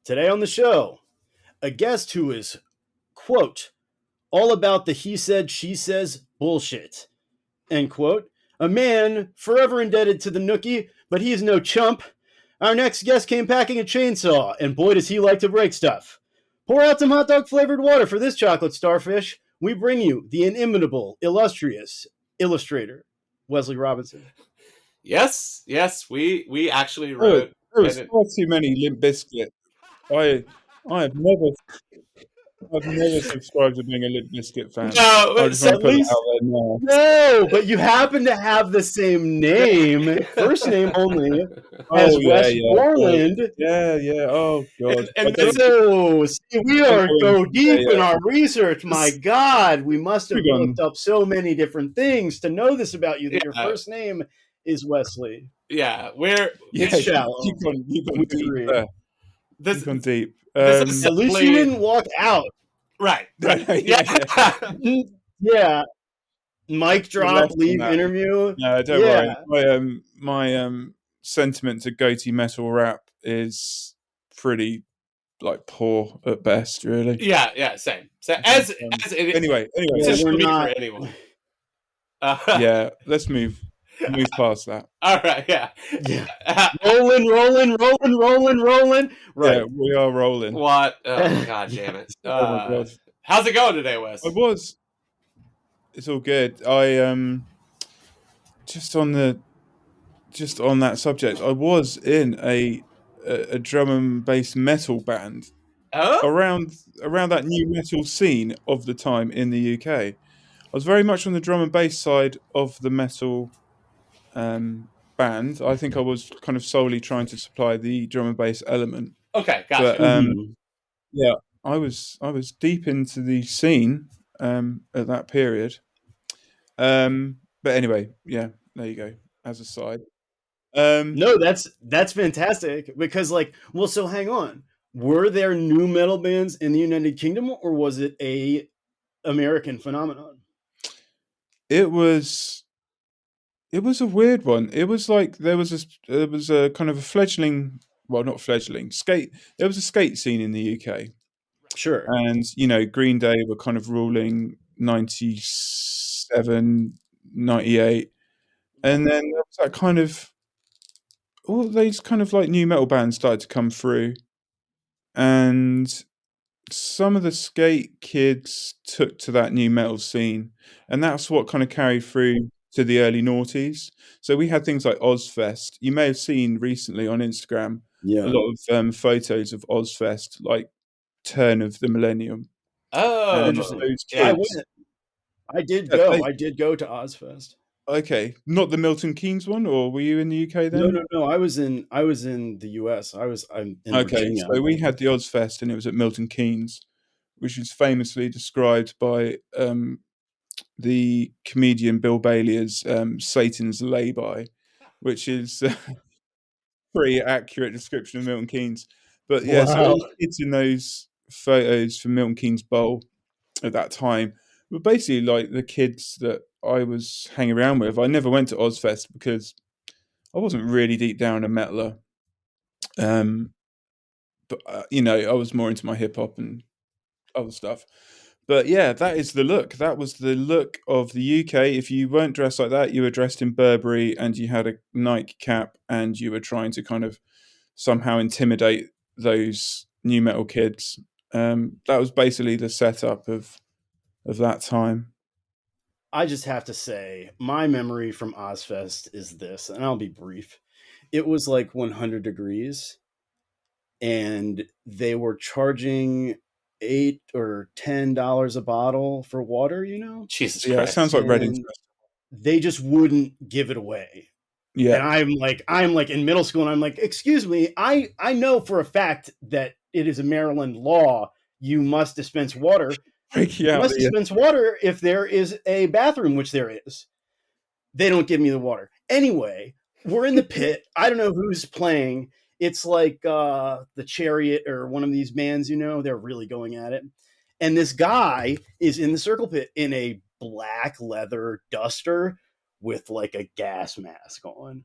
Today on the show, a guest who is, quote, all about the he said, she says bullshit, end quote. A man forever indebted to the nookie, but he is no chump. Our next guest came packing a chainsaw, and boy does he like to break stuff. Pour out some hot dog flavored water for this chocolate starfish. We bring you the inimitable, illustrious illustrator, Wesley Robinson. Yes, we actually There wrote. was far too many Limp Bizkit. I have never subscribed to being a Limp Bizkit fan. No, I just want to put it out there now. No, but you happen to have the same name, first name only, as Wes Borland. Yeah. Oh god. So, see, we are go deep in our research. My God, we must have looked up so many different things to know this about you. That your first name is Wesley. Yeah, it's shallow. You've gone deep there. You've gone deep. At least you didn't walk out. Right. Yeah. Mic drop, leave interview. No, don't worry. My sentiment to goatee metal rap is pretty poor at best, really. Yeah, same. So anyway, we're not. For anyone. Yeah, let's move past that. All right, yeah. rolling. Right, yeah, we are rolling. What? Oh, God damn it! Oh my God. How's it going today, Wes? It's all good. I just on that subject, I was in a drum and bass metal band around that new metal scene of the time in the UK. I was very much on the drum and bass side of the metal band. I think I was kind of solely trying to supply the drum and bass element. Okay, gotcha. But yeah, I was deep into the scene at that period. But anyway, yeah, there you go. As a side. No, that's fantastic because so hang on. Were there new metal bands in the United Kingdom, or was it a American phenomenon? It was a weird one. It was like there was a kind of a fledgling, well, not fledgling, skate. There was a skate scene in the UK. Sure. And, Green Day were kind of ruling 97, 98. And then there was that kind of, all these kind of new metal bands started to come through. And some of the skate kids took to that new metal scene. And that's what kind of carried through to the early noughties. So we had things like Ozfest. You may have seen recently on Instagram a lot of photos of Ozfest, turn of the millennium. Oh, interesting. I did go to Ozfest. Okay, not the Milton Keynes one, or were you in the UK then? No. I was in the US. I'm in Virginia. So we had the Ozfest, and it was at Milton Keynes, which is famously described by the comedian Bill Bailey as Satan's lay-by, which is a pretty accurate description of Milton Keynes. But yeah, so all the kids in those photos from Milton Keynes Bowl at that time were basically like the kids that I was hanging around with. I never went to Ozfest because I wasn't really deep down a metaler. But I was more into my hip hop and other stuff. But yeah, that is the look. That was the look of the UK. If you weren't dressed like that, you were dressed in Burberry and you had a Nike cap and you were trying to kind of somehow intimidate those new metal kids. That was basically the setup of that time. I just have to say, my memory from Ozfest is this, and I'll be brief. It was 100 degrees, and they were charging $8 or $10 a bottle for water. Jesus Christ. Yeah, it sounds like Reading. They just wouldn't give it away. Yeah, and I'm in middle school, and I'm like, excuse me, I know for a fact that it is a Maryland law. You must dispense water. You must dispense water if there is a bathroom, which there is. They don't give me the water. Anyway, we're in the pit. I don't know who's playing. It's like the Chariot or one of these bands, they're really going at it. And this guy is in the circle pit in a black leather duster with a gas mask on.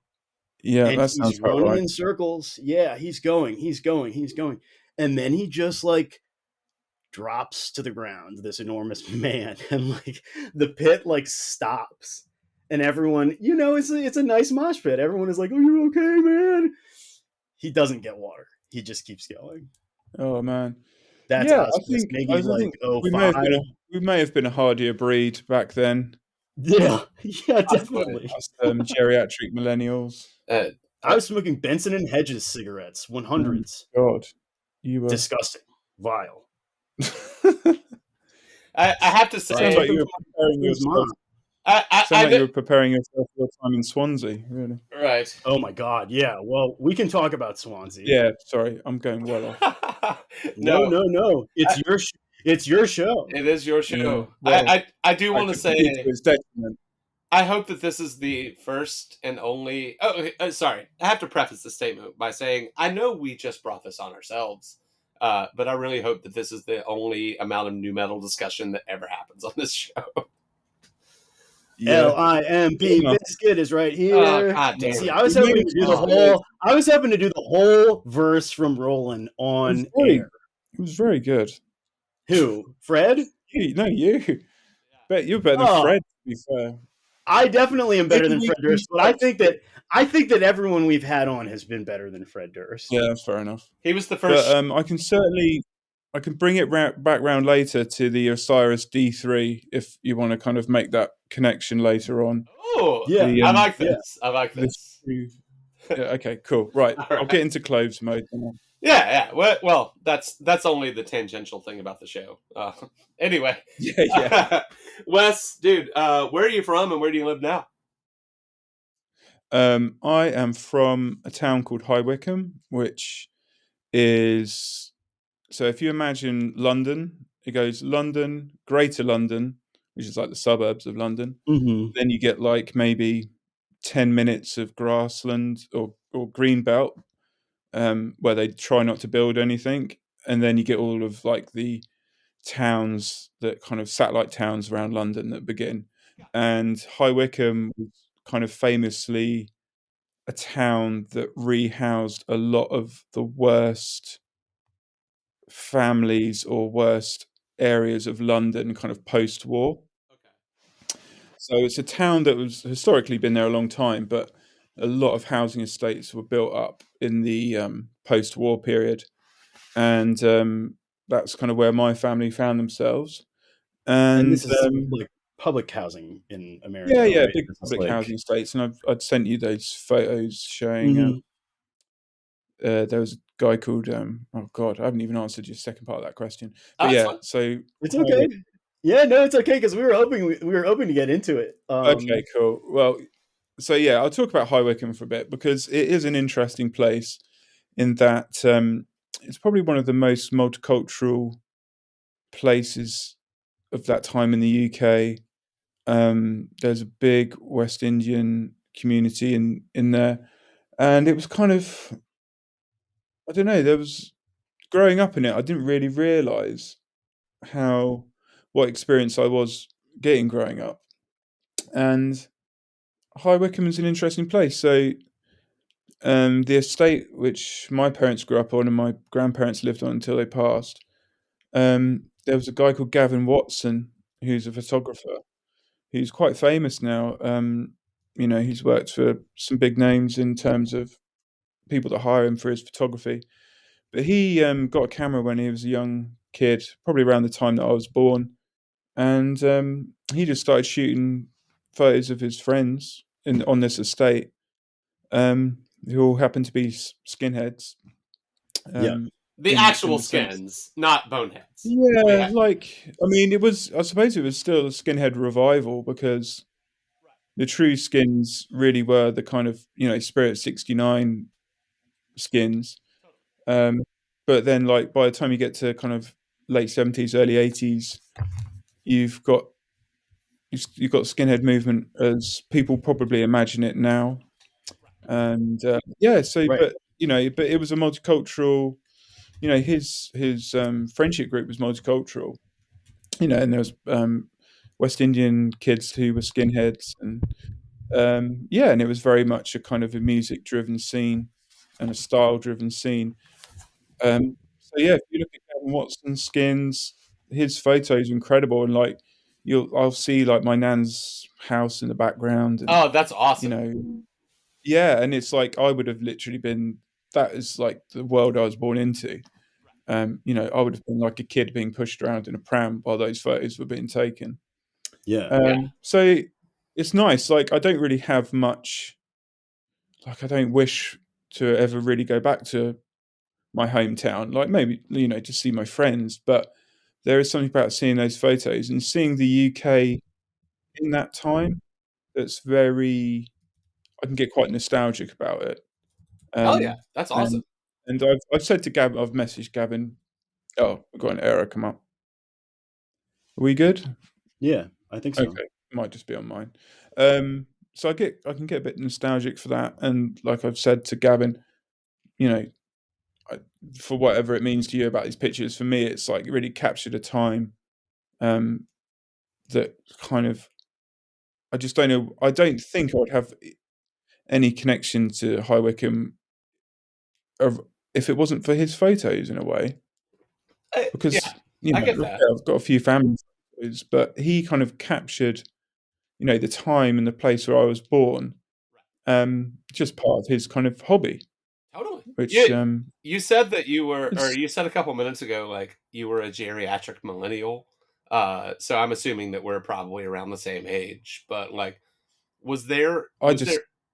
Yeah, and that sounds he's running right. in circles. Yeah, he's going. and then he just like drops to the ground, this enormous man, and like the pit like stops, and everyone, it's a nice mosh pit. Everyone is like, "Are you okay, man?" He doesn't get water. He just keeps going. Oh man, That's yeah. us. Maybe I like think oh we may five. have been we may have been a hardier breed back then. Yeah, definitely. Us, geriatric millennials. I was smoking Benson and Hedges cigarettes, 100s. God, you were disgusting, vile. I have to say, sounds like you were preparing yourself. Sounds like you were preparing yourself for your time in Swansea, really. Right. Oh my God, yeah. Well, we can talk about Swansea. Yeah, sorry, I'm going well off. No. It's your show. It is your show. Yeah, well, I do want to say, it's detriment. I hope that this is the first and only. Oh, sorry. I have to preface the statement by saying I know we just brought this on ourselves, but I really hope that this is the only amount of new metal discussion that ever happens on this show. Yeah. LIMP Biscuit is right here. Oh, God damn. See, I was hoping to do the whole verse from Roland on air. It was very good. Who? Fred? You. Bet you're better than Fred, to be fair. I definitely am better than Fred Durst, but I think that everyone we've had on has been better than Fred Durst. Yeah, that's fair enough. He was the first. But I can bring it back round later to the Osiris D3 if you want to kind of make that connection later on. Oh, yeah, I like this. Yeah. I like this. Yeah, okay, cool. Right, I'll get into clothes mode. Yeah. Well, that's only the tangential thing about the show. Anyway. Yeah. Wes, dude, where are you from and where do you live now? I am from a town called High Wycombe, which is, so if you imagine London, it goes London, Greater London, which is like the suburbs of London. Mm-hmm. Then you get like maybe 10 minutes of grassland or green belt, where they try not to build anything. And then you get all of like the towns, that kind of satellite towns around London that begin. And High Wycombe was kind of famously a town that rehoused a lot of the worst families or worst areas of London kind of post-war. Okay. So it's a town that was historically been there a long time, but a lot of housing estates were built up in the post-war period. And that's kind of where my family found themselves. And this is like public housing in America. Yeah, right? big public housing estates. And I'd sent you those photos showing there was a guy called oh God, I haven't even answered your second part of that question. But yeah, so it's okay. Yeah, no, it's okay because we were hoping to get into it. Okay, cool. Well, so yeah, I'll talk about High Wycombe for a bit because it is an interesting place in that it's probably one of the most multicultural places of that time in the UK. There's a big West Indian community in there, and it was kind of, I don't know, there was, growing up in it, I didn't really realise what experience I was getting growing up. And High Wycombe is an interesting place. So the estate which my parents grew up on and my grandparents lived on until they passed, there was a guy called Gavin Watson, who's a photographer, who's quite famous now. He's worked for some big names in terms of people that hire him for his photography. But he got a camera when he was a young kid, probably around the time that I was born. And he just started shooting photos of his friends on this estate, who all happened to be skinheads. The actual skins, not boneheads. Yeah, I suppose it was still a skinhead revival because the true skins really were the kind of, Spirit 69 skins. But then, like, by the time you get to kind of late 70s, early 80s, you've got skinhead movement as people probably imagine it now. And but it was a multicultural, his friendship group was multicultural, and there was West Indian kids who were skinheads, and and it was very much a kind of a music driven scene and a style driven scene. So yeah, if you look at Gavin Watson's skins, his photos are incredible, and like I'll see like my nan's house in the background, and Oh, that's awesome. Yeah, and it's like I would have literally been. That is like the world I was born into. I would have been like a kid being pushed around in a pram while those photos were being taken. Yeah. So it's nice. Like I don't really have much. Like I don't wish to ever really go back to my hometown. Like maybe to see my friends, but there is something about seeing those photos and seeing the UK in that time that's very. I can get quite nostalgic about it. Hell yeah, that's awesome. And I've said to Gavin, I've messaged Gavin. Oh, we've got an error come up. Are we good? Yeah, I think so. Okay, it might just be on mine. So I can get a bit nostalgic for that, and like I've said to Gavin, for whatever it means to you about these pictures, for me, it's like really captured a time that kind of I just don't know. I don't think I would have any connection to High Wycombe if it wasn't for his photos in a way. Because I get that. I've got a few family photos, but he kind of captured, the time and the place where I was born, just part of his kind of hobby. Totally. Which you said that you were, or you said a couple minutes ago, like you were a geriatric millennial. So I'm assuming that we're probably around the same age. But like, was there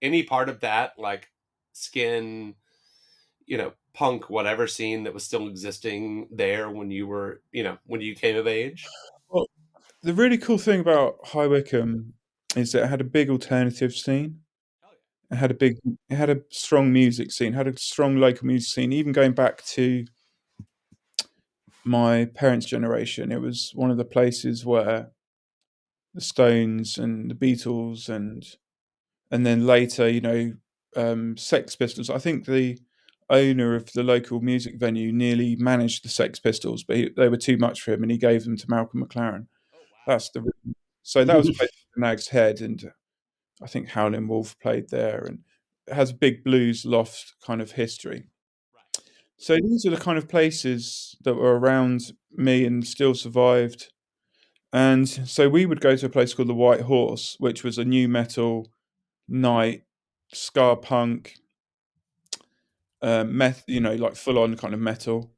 any part of that like skin, punk, whatever scene that was still existing there when you were, when you came of age? Well, the really cool thing about High Wycombe is that it had a big alternative scene. It had a strong music scene, had a strong local music scene. Even going back to my parents' generation, it was one of the places where the Stones and the Beatles and then later, Sex Pistols. I think the owner of the local music venue nearly managed the Sex Pistols, but they were too much for him, and he gave them to Malcolm McLaren. That's so that was a place for Nag's Head, and I think Howlin' Wolf played there, and it has a big blues loft kind of history. So these are the kind of places that were around me and still survived. And so we would go to a place called the White Horse, which was a new metal night, ska punk, like full on kind of metal.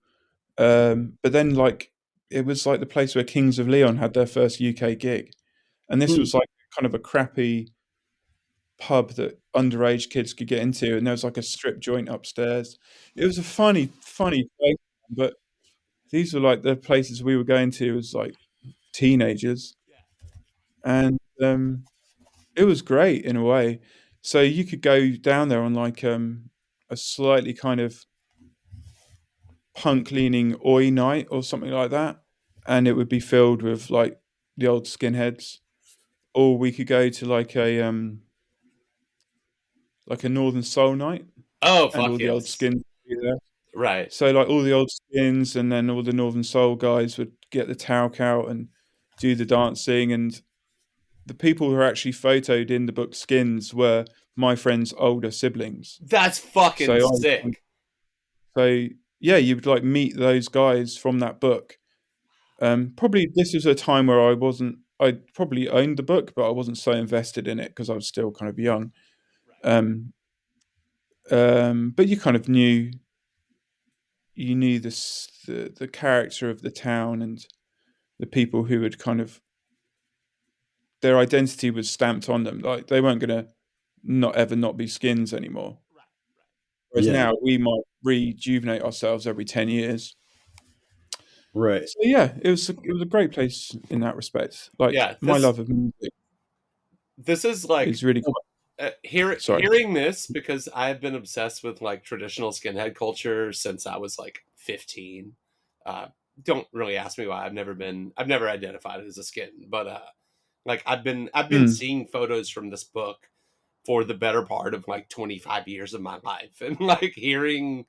But then like it was like the place where Kings of Leon had their first UK gig, and this was like kind of a crappy pub that underage kids could get into, and there was like a strip joint upstairs. It was a funny place, but these were like the places we were going to as like teenagers, and it was great in a way. So you could go down there on like a slightly kind of punk leaning oi night or something like that, and it would be filled with like the old skinheads, or we could go to like a Northern Soul night. Oh, and fuck all the old yes. skins would be there. Right. So like all the old skins, and then all the Northern Soul guys would get the talc out and do the dancing, and the people who are actually photoed in the book Skins were my friend's older siblings. That's fucking sick. So yeah, you would like meet those guys from that book. Probably this was a time where I probably owned the book, but I wasn't so invested in it because I was still kind of young. But you kind of knew the character of the town and the people who had kind of their identity was stamped on them. Like they weren't going to not be skins anymore. Whereas now we might rejuvenate ourselves every 10 years. Right. So yeah, it was a great place in that respect. Like my love of music. This is like is really hearing this, because I've been obsessed with like traditional skinhead culture since I was like 15. Don't really ask me why. I've never identified as a skin, but like I've been seeing photos from this book for the better part of like 25 years of my life, and like hearing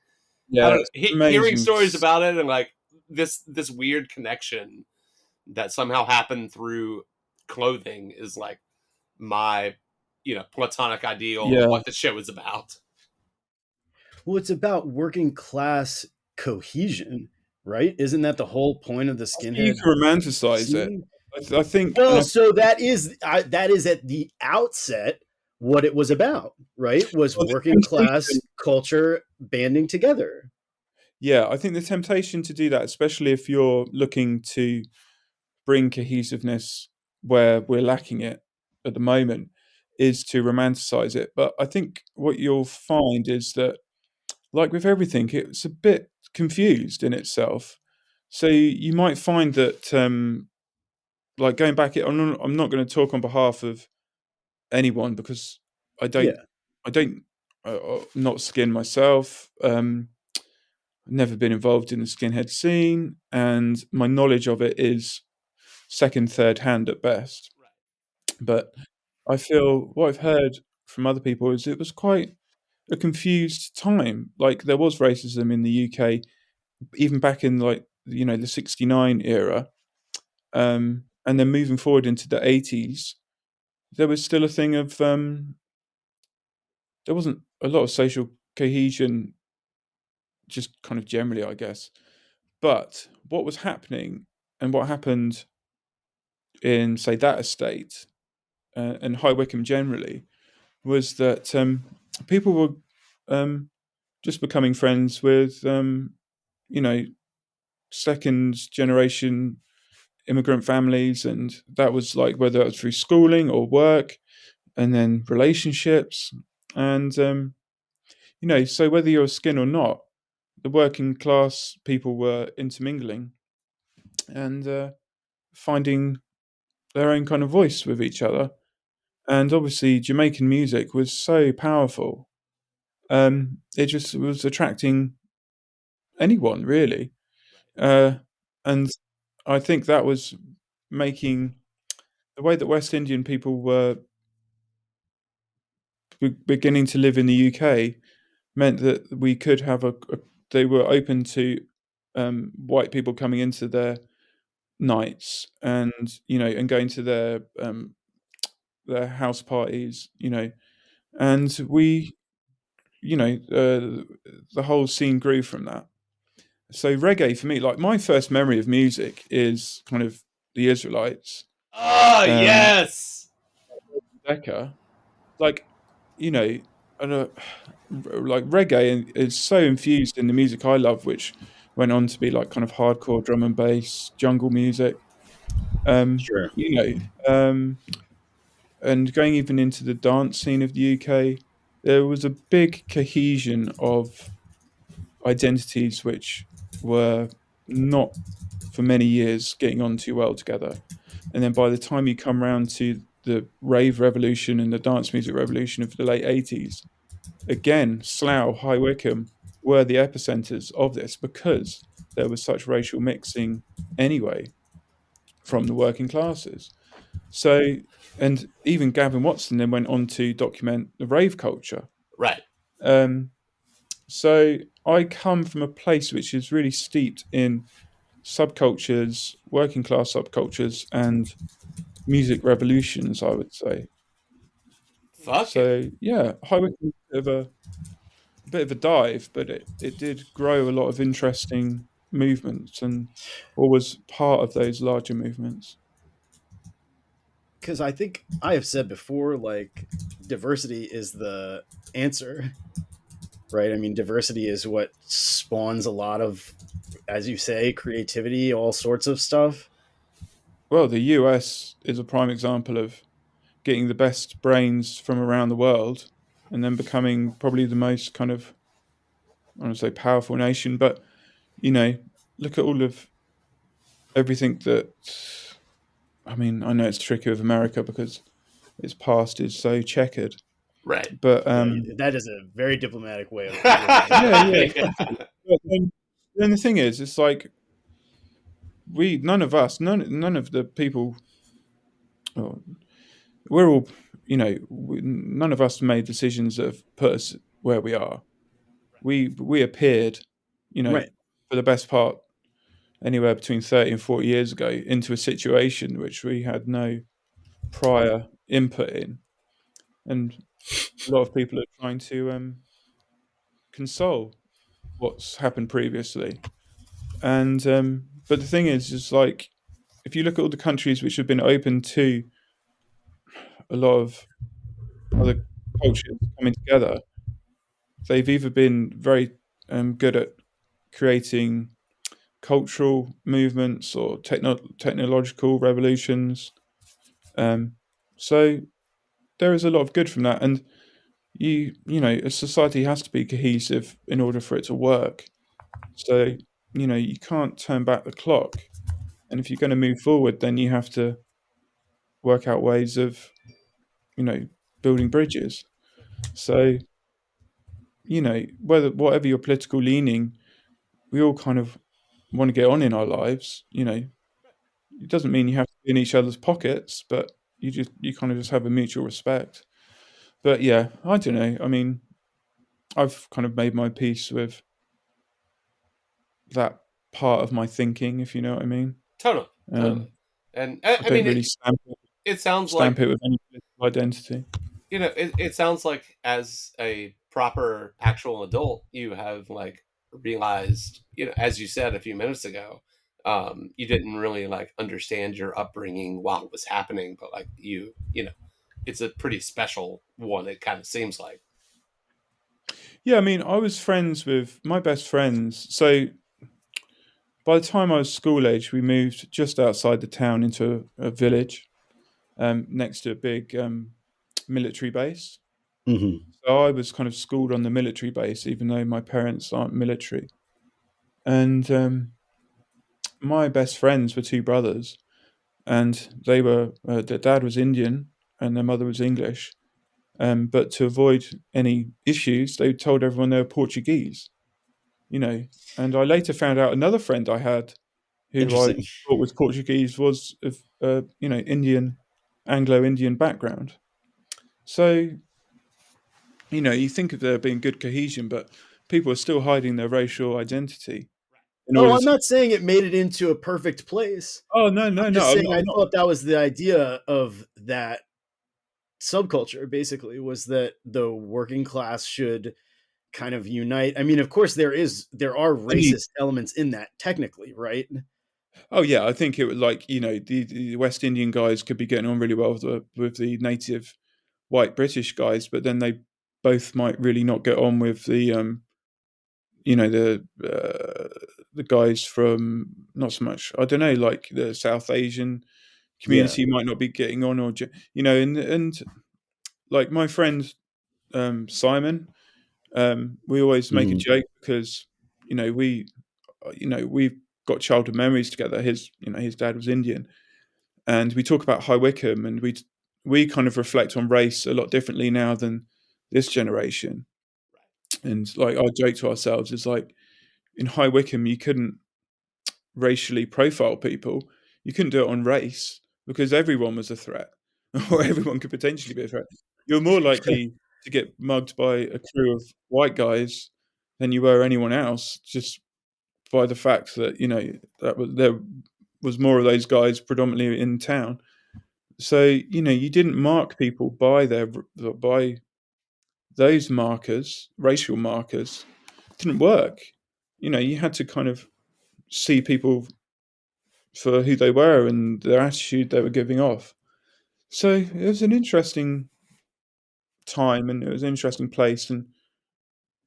hearing stories about it, and like this weird connection that somehow happened through clothing is like my platonic ideal of what the show is about. Well, it's about working class cohesion. right? Isn't that the whole point of the You skinhead can romanticize it. scene? I think, Well, so that is at the outset what it was about, right? Was well, the working class temptation, culture banding together. yeah, I think the temptation to do that, especially if you're looking to bring cohesiveness where we're lacking it at the moment, is to romanticize it. But I think what you'll find is that, like with everything, it's a bit confused in itself. So you might find that, like going back, I'm not going to talk on behalf of anyone because I don't, Yeah, I don't, not skin myself. Never been involved in the skinhead scene, and my knowledge of it is second, third hand at best. But I feel what I've heard from other people is it was quite a confused time. Like there was racism in the UK, even back in like the '69 era, and then moving forward into the '80s, there was still a thing of there wasn't a lot of social cohesion, just kind of generally, I guess. But what was happening and what happened in, say, that estate and High Wycombe generally was that people were just becoming friends with, you know, second generation immigrant families. And that was like whether it was through schooling or work and then relationships. And, so whether you're skin or not, the working class people were intermingling and finding their own kind of voice with each other. And obviously, Jamaican music was so powerful. It just was attracting anyone, really. And I think that was making the way that West Indian people were beginning to live in the UK meant that we could have they were open to white people coming into their nights and and going to their house parties, and we the whole scene grew from that. So reggae for me, like my first memory of music is kind of the Israelites, Oh um, yes. Becca, like you know, and, like reggae is so infused in the music I love, which went on to be like kind of hardcore drum and bass, jungle music, sure. you know, and going even into the dance scene of the UK, there was a big cohesion of identities which were not for many years getting on too well together. And then by the time you come round to the rave revolution and the dance music revolution of the late 80s, again, Slough, High Wycombe were the epicenters of this because there was such racial mixing anyway from the working classes. So, and even Gavin Watson then went on to document the rave culture. Right. Um, so I come from a place which is really steeped in subcultures, working class subcultures, and music revolutions, I would say. Fuck it. So yeah, High Wycombe is a bit of a dive, but it did grow a lot of interesting movements and or was part of those larger movements. Because I think I have said before, like, diversity is the answer, right? I mean, diversity is what spawns a lot of, as you say, creativity, all sorts of stuff. Well, the US is a prime example of getting the best brains from around the world and then becoming probably the most kind of, I don't want to say powerful nation, but you know, look at all of everything that, I mean, I know it's tricky with America because its past is so checkered, Right. but Yeah, that is a very diplomatic way of yeah, wording yeah, Yeah. exactly. But then the thing is, it's like none of the people, oh, we're all, none of us made decisions that have put us where we are. We appeared, right. for the best part, anywhere between 30 and 40 years ago, into a situation which we had no prior input in, and a lot of people are trying to console what's happened previously. And but the thing is like if you look at all the countries which have been open to a lot of other cultures coming together, they've either been very good at creating cultural movements or technological revolutions. Um, so there is a lot of good from that, and a society has to be cohesive in order for it to work. So you can't turn back the clock, and if you're going to move forward, then you have to work out ways of you know building bridges. So whatever your political leaning, we all kind of want to get on in our lives. It doesn't mean you have to be in each other's pockets, but you kind of just have a mutual respect. But yeah, I don't know. I mean, I've kind of made my peace with that part of my thinking, if you know what I mean. Totally, Um, totally. And I I mean, don't really it sounds like, stamp it with any political identity. it sounds like as a proper actual adult, you have like realized, as you said a few minutes ago, you didn't really like understand your upbringing while it was happening, but like it's a pretty special one. It kind of seems like. Yeah, I mean, I was friends with my best friends. So by the time I was school age, we moved just outside the town into a village next to a big military base. Mm-hmm. So I was kind of schooled on the military base, even though my parents aren't military. And my best friends were two brothers, and their dad was Indian and their mother was English. But to avoid any issues, they told everyone they were Portuguese. You know, and I later found out another friend I had who I Interesting. thought was Portuguese was of Indian, Anglo-Indian background. So you think of there being good cohesion, but people are still hiding their racial identity in Oh, order I'm to. not saying it made it into a perfect place. Oh no, no, I'm no! just saying I'm I not. thought that was the idea of that subculture, basically, was that the working class should kind of unite. I mean, of course there are I mean, racist elements in that technically, right? oh yeah, I think it was like the West Indian guys could be getting on really well with the native white British guys, but then they both might really not get on with you know the the guys from not so much. I don't know, like the South Asian Yeah. community might not be getting on, or and like my friend Simon, we always make a Mm-hmm. joke because we we've got childhood memories together. His dad was Indian, and we talk about High Wycombe, and we kind of reflect on race a lot differently now than this generation. And like our joke to ourselves is like in High Wycombe, you couldn't racially profile people. You couldn't do it on race because everyone was a threat, or everyone could potentially be a threat. You're more likely to get mugged by a crew of white guys than you were anyone else, just by the fact that there was more of those guys predominantly in town. So you didn't mark people by those markers, racial markers. It didn't work. You had to kind of see people for who they were and their attitude they were giving off. So it was an interesting time and it was an interesting place. And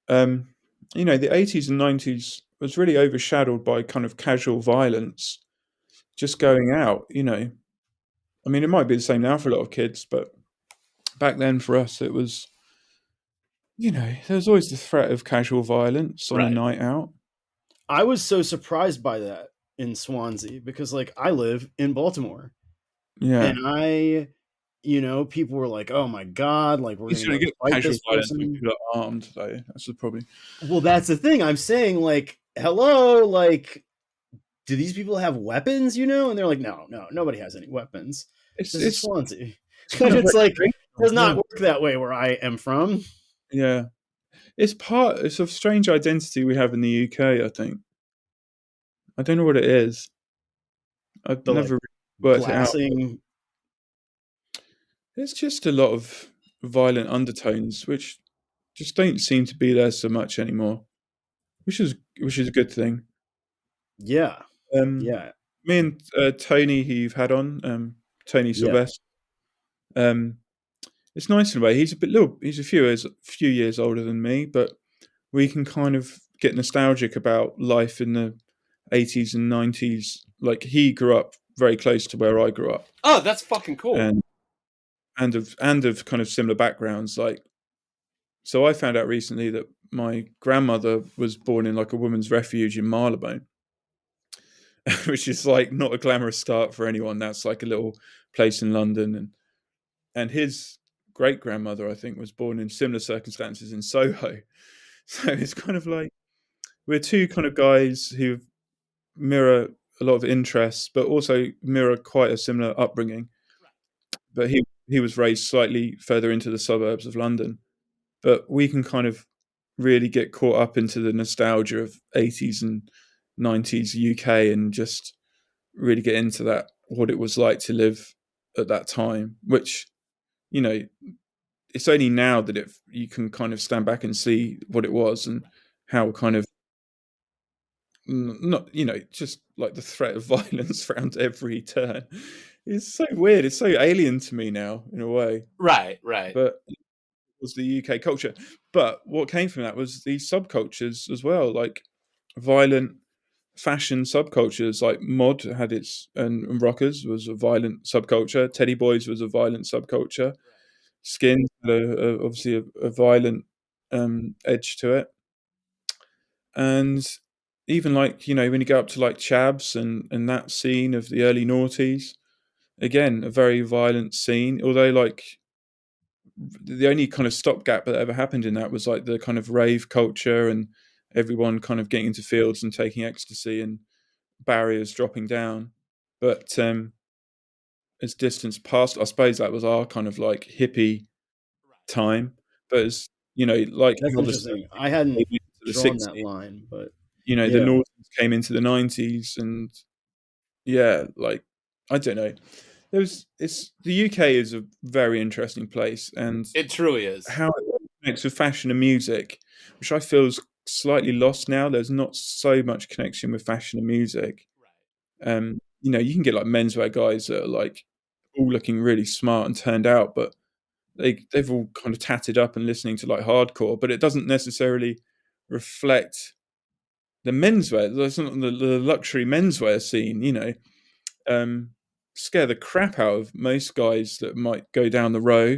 um, the 80s and 90s was really overshadowed by kind of casual violence, just going out. I mean, it might be the same now for a lot of kids, but back then for us, it was. There was always the threat of casual violence on a Right. night out. I was so surprised by that in Swansea because like I live in Baltimore Yeah. and people were like, "Oh my god, like we're It's going to going go to get fight casual this violence when person." people are armed, though. That's the problem. Well, that's the thing. I'm saying like, "Hello, like do these people have weapons, And they're like, "No, no, nobody has any weapons. It's This is it's Swansea." it's And kind of it's like recreational. does Yeah. not work that way where I am from. Yeah. It's a strange identity we have in the UK, I think. I don't know what it is. I've The like never really worked it out. glassing. It's just a lot of violent undertones, which just don't seem to be there so much anymore, which is a good thing. Yeah. Um, Yeah. Me and Tony, who you've had on, Tony Yeah. Sylvester. It's nice in a way. He's a few years older than me, but we can kind of get nostalgic about life in the 80s and 90s. Like he grew up very close to where I grew up, Oh, that's fucking cool. and of kind of similar backgrounds. Like, so I found out recently that my grandmother was born in like a women's refuge in Marylebone, which is like not a glamorous start for anyone. That's like a little place in London, and his great grandmother, I think, was born in similar circumstances in Soho. So it's kind of like we're two kind of guys who mirror a lot of interests, but also mirror quite a similar upbringing. But he was raised slightly further into the suburbs of London. But we can kind of really get caught up into the nostalgia of 80s and 90s UK and just really get into that, what it was like to live at that time, which, you know, it's only now that you can kind of stand back and see what it was and how kind of not, just like the threat of violence around every turn. It's so weird. It's so alien to me now in a way. Right. But it was the UK culture. But what came from that was these subcultures as well, like violent fashion subcultures. Like mod had its and rockers was a violent subculture. Teddy boys was a violent subculture. Skins had obviously a violent edge to it. And even like, when you go up to like Chabs and that scene of the early noughties, again, a very violent scene. Although like the only kind of stopgap that ever happened in that was like the kind of rave culture and everyone kind of getting into fields and taking ecstasy and barriers dropping down. But as distance passed, I suppose that was our kind of like hippie time. But as like That's how the interesting. I hadn't into the drawn that 60s, line, but the yeah. noughties came into the 90s, and yeah, like I don't know. It's the UK is a very interesting place, and It truly is. how it connects with fashion and music, which I feel is slightly lost now. There's not so much connection with fashion and music. You can get like menswear guys that are like all looking really smart and turned out, but they've all kind of tatted up and listening to like hardcore, but it doesn't necessarily reflect the menswear. That's not the luxury menswear scene. Scare the crap out of most guys that might go down the row.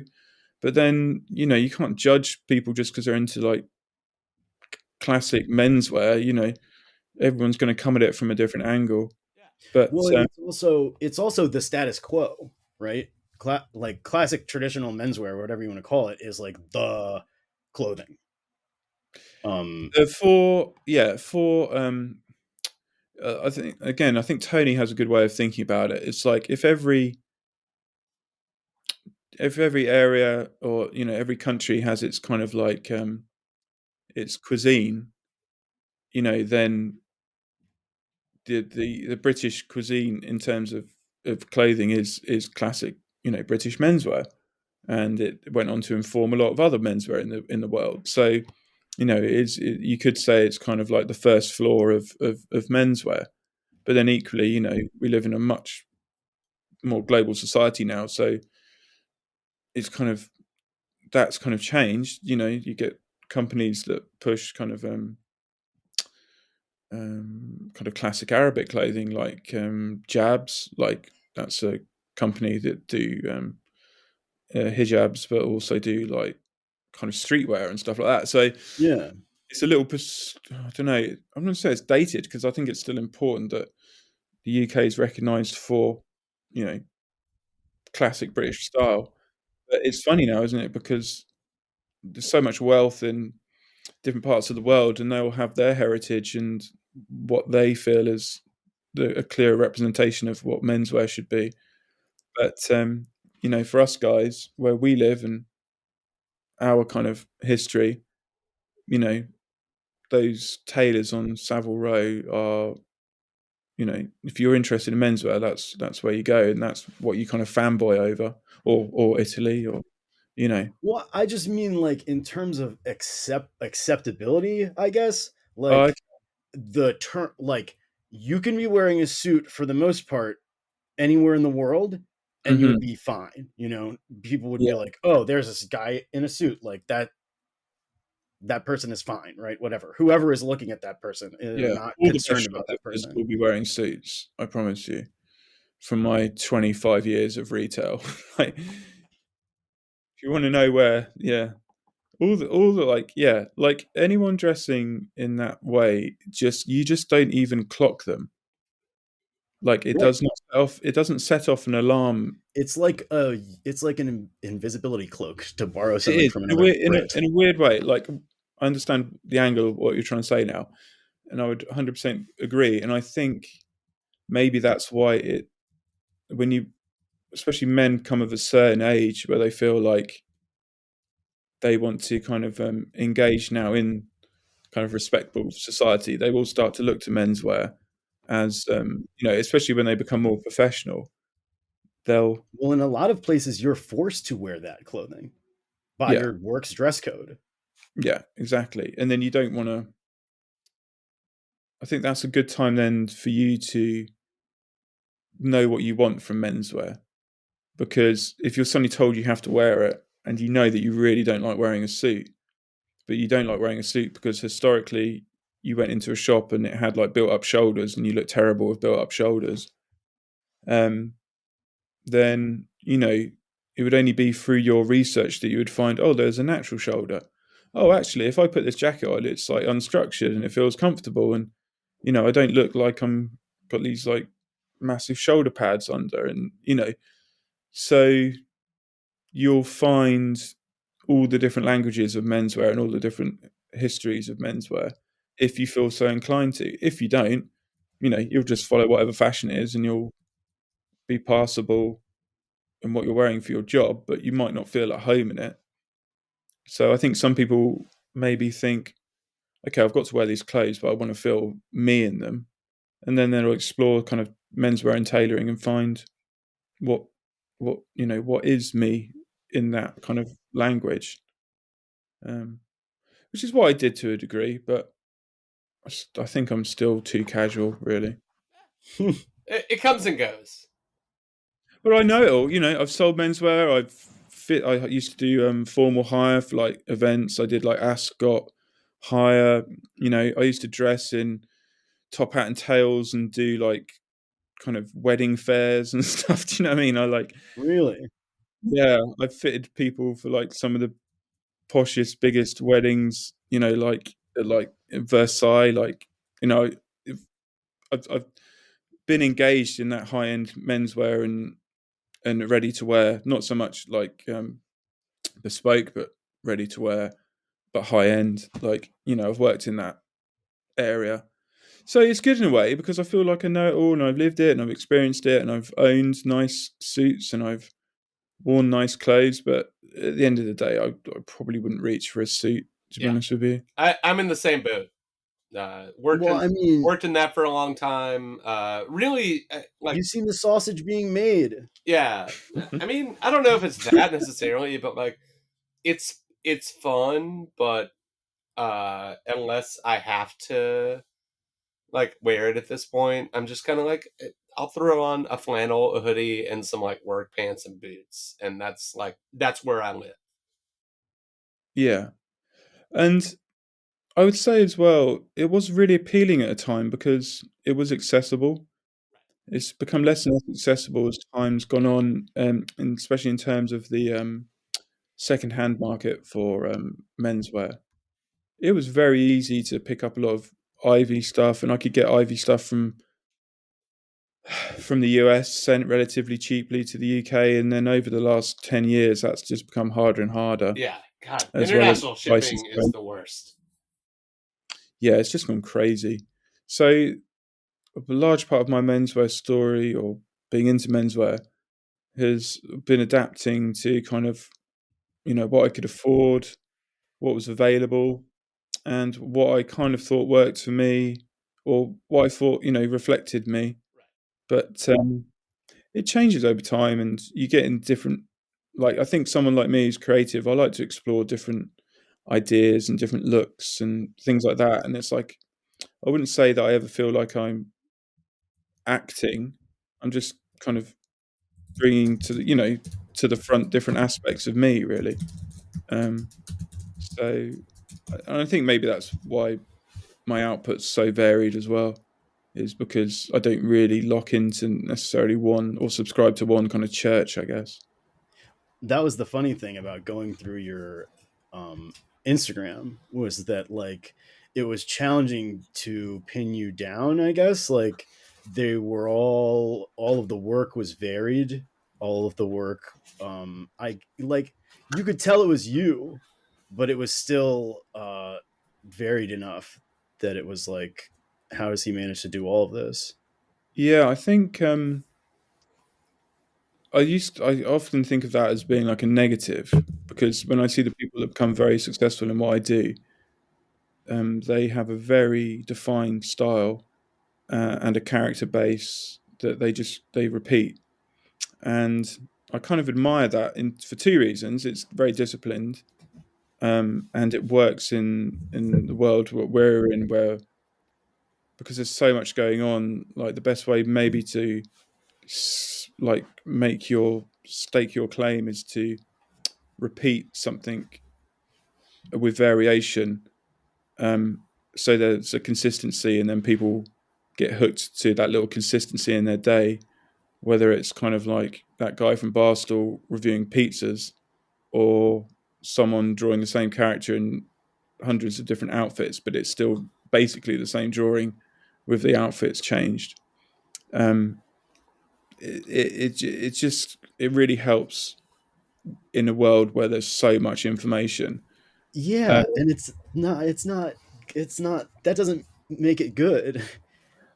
But then, you can't judge people just because they're into like classic menswear. Everyone's going to come at it from a different angle. But Well, it's also the status quo, right? Like classic traditional menswear, whatever you want to call it, is like the clothing. I think Tony has a good way of thinking about it. It's like if every area or every country has its kind of like its cuisine, then the British cuisine in terms of clothing is classic, British menswear, and it went on to inform a lot of other menswear in the world. So, you could say it's kind of like the first floor of menswear, but then equally, we live in a much more global society now, so it's kind of that's kind of changed. You get companies that push kind of classic Arabic clothing, like Jabs. Like that's a company that do hijabs, but also do like kind of streetwear and stuff like that. So Yeah. it's a little, I don't know. I'm going to say it's dated because I think it's still important that the UK is recognised for, classic British style. But it's funny now, isn't it? Because there's so much wealth in different parts of the world, and they all have their heritage and what they feel is a clear representation of what menswear should be. But for us guys, where we live and our kind of history, you know, those tailors on Savile Row are, if you're interested in menswear, that's where you go, and that's what you kind of fanboy over, or Italy, or. Well, I just mean like in terms of acceptability, I guess. I Like the term, like you can be wearing a suit for the most part anywhere in the world, and you would be fine. You know, people would be like, "Oh, there's this guy in a suit, like that person is fine, right? Whatever. Whoever is looking at that person is not all the concerned best about that shoplifters person." will be wearing suits, I promise you, from my 25 years of retail. Like, if you want to know where, all the like anyone dressing in that way, you just don't even clock them. Like, it Right. does not it doesn't set off an alarm. It's like an invisibility cloak, to borrow It something is from in a another weird, Brit. in a weird way. Like, I understand the angle of what you're trying to say now, and I would 100% agree. And I think maybe that's why when you, especially men, come of a certain age where they feel like they want to kind of engage now in kind of respectable society, they will start to look to menswear as especially when they become more professional. They'll Well, in a lot of places, you're forced to wear that clothing by yeah your work's dress code. yeah exactly, and then you don't want to. I think that's a good time then for you to know what you want from menswear, because if you're suddenly told you have to wear it and you know that you really don't like wearing a suit, but you don't like wearing a suit because historically you went into a shop and it had like built up shoulders and you look terrible with built up shoulders, then it would only be through your research that you would find, oh, there's a natural shoulder. Oh, actually, if I put this jacket on, it's like unstructured and it feels comfortable, and I don't look like I'm got these like massive shoulder pads under, and so you'll find all the different languages of menswear and all the different histories of menswear if you feel so inclined to. If you don't, you'll just follow whatever fashion is and you'll be passable in what you're wearing for your job, but you might not feel at home in it. So I think some people maybe think, okay, I've got to wear these clothes, but I want to feel me in them. And then they'll explore kind of menswear and tailoring and find what what is me in that kind of language, which is what I did to a degree, but I think I'm still too casual, really. It comes and goes. But I know it all. I've sold menswear. I used to do formal hire for like events. I did like ascot hire. I used to dress in top hat and tails and do like kind of wedding fairs and stuff. Do you know what I mean? Really? Yeah, I fitted people for like some of the poshest, biggest weddings. Like Versailles. Like if, I've been engaged in that high end menswear and ready to wear. Not so much like bespoke, but ready to wear, but high end. Like I've worked in that area. So it's good in a way because I feel like I know it all and I've lived it and I've experienced it and I've owned nice suits and I've worn nice clothes. But at the end of the day, I probably wouldn't reach for a suit, to be honest with you. I'm in the same boat. Well, I mean, worked in that for a long time. Really, like you've seen the sausage being made. Yeah, I mean, I don't know if it's that necessarily, but like, it's fun, but unless I have to like wear it at this point, I'm just kind of like, I'll throw on a flannel, a hoodie, and some like work pants and boots, and that's where I live. Yeah, and I would say as well, it was really appealing at a time because it was accessible. It's become less and less accessible as time's gone on, and especially in terms of the second-hand market for menswear. It was very easy to pick up a lot of Ivy stuff, and I could get Ivy stuff from the US sent relatively cheaply to the UK, and then over the last 10 years, that's just become harder and harder. Yeah, God, As well as international prices. shipping is the worst. Yeah, it's just gone crazy. So a large part of my menswear story, or being into menswear, has been adapting to kind of what I could afford, what was available, and what I kind of thought worked for me, or what I thought reflected me. But it changes over time, and you get in different. Like, I think someone like me who's creative, I like to explore different ideas and different looks and things like that. And it's like, I wouldn't say that I ever feel like I'm acting. I'm just kind of bringing to the front different aspects of me, really. So I think maybe that's why my output's so varied as well, is because I don't really lock into necessarily one or subscribe to one kind of church, I guess. That was the funny thing about going through your um, Instagram, was that like it was challenging to pin you down. I guess like they were all of the work was varied. All of the work, I like you could tell it was you, but it was still varied enough that it was like, how does he manage to do all of this? Yeah, I think I often think of that as being like a negative, because when I see the people that become very successful in what I do, they have a very defined style and a character base that they repeat, and I kind of admire that for two reasons. It's very disciplined, and it works in the world we're in, where because there's so much going on. Like the best way maybe to like make your stake your claim is to repeat something with variation, um, so there's a consistency, and then people get hooked to that little consistency in their day, whether it's kind of like that guy from Barstool reviewing pizzas, or someone drawing the same character in hundreds of different outfits, but it's still basically the same drawing with the outfits changed. Um, it just it really helps in a world where there's so much information. Uh, Yeah, and it's not that doesn't make it good.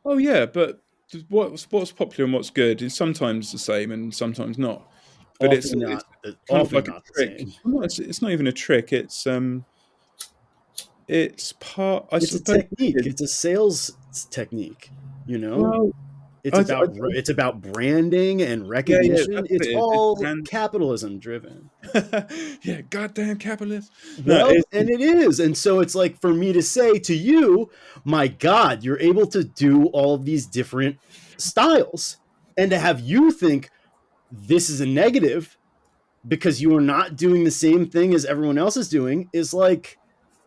oh yeah, but what's popular and what's good is sometimes the same and sometimes not. But it's kind of Often like a not the trick. same. Well, it's not even a trick. It's part. I It's a suppose technique. it is. It's a sales technique, you know? Well, It's about branding and yeah, recognition. that's what It's it is. It's all brand. capitalism driven. Yeah, goddamn capitalist. No, Well, and it is. And so it's like for me to say to you, my God, you're able to do all of these different styles. And to have you think this is a negative because you are not doing the same thing as everyone else is doing is like,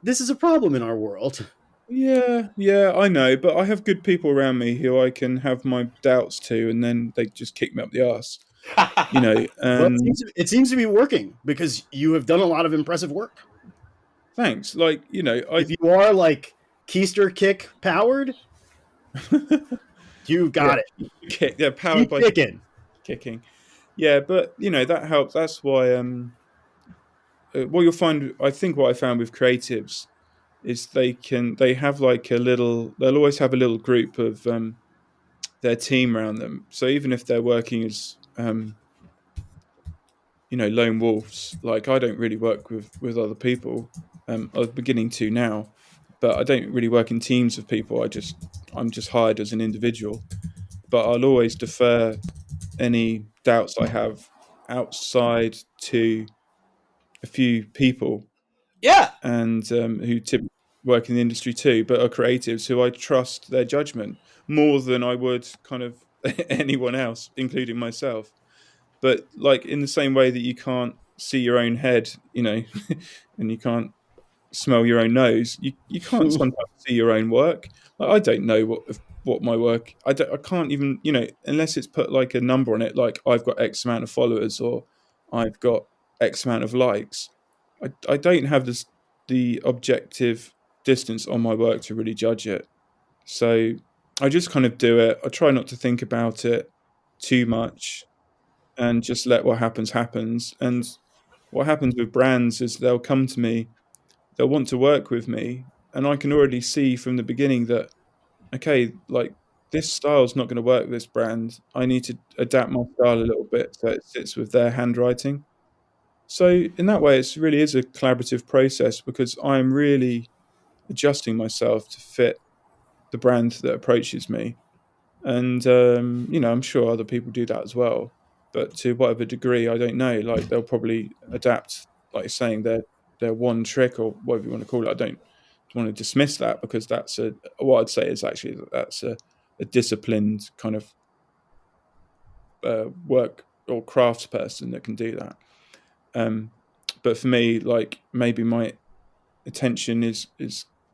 this is a problem in our world. yeah, I know, but I have good people around me who I can have my doubts to, and then they just kick me up the arse, Well, And it seems to be working because you have done a lot of impressive work. thanks. Like, If you are like keister kick powered, you yeah, got it. powered Keep by kicking. kicking. Yeah, but that helps. That's why what you'll find, I think what I found with creatives is they have like they'll always have a little group of their team around them. So even if they're working as lone wolves, like I don't really work with other people. I'm beginning to now, but I don't really work in teams of people. I'm just hired as an individual, but I'll always defer any doubts I have outside to a few people, Yeah. and who typically work in the industry too, but are creatives who I trust their judgment more than I would kind of anyone else, including myself. But like in the same way that you can't see your own head, and you can't smell your own nose, you can't sometimes see your own work. Like, I don't know what my work. I can't even unless it's put like a number on it, like I've got X amount of followers or I've got X amount of likes. I don't have the objective distance on my work to really judge it. So I just kind of do it. I try not to think about it too much and just let what happens happens. And what happens with brands is they'll come to me, they'll want to work with me, and I can already see from the beginning that okay, like this style's not going to work with this brand. I need to adapt my style a little bit so it sits with their handwriting. So in that way, it really is a collaborative process because I'm really adjusting myself to fit the brand that approaches me. And I'm sure other people do that as well, but to whatever degree, I don't know. Like they'll probably adapt, like saying their one trick or whatever you want to call it. I don't want to dismiss that because that's what I'd say is actually that's a disciplined kind of work or crafts person that can do that. But for me, like maybe my attention is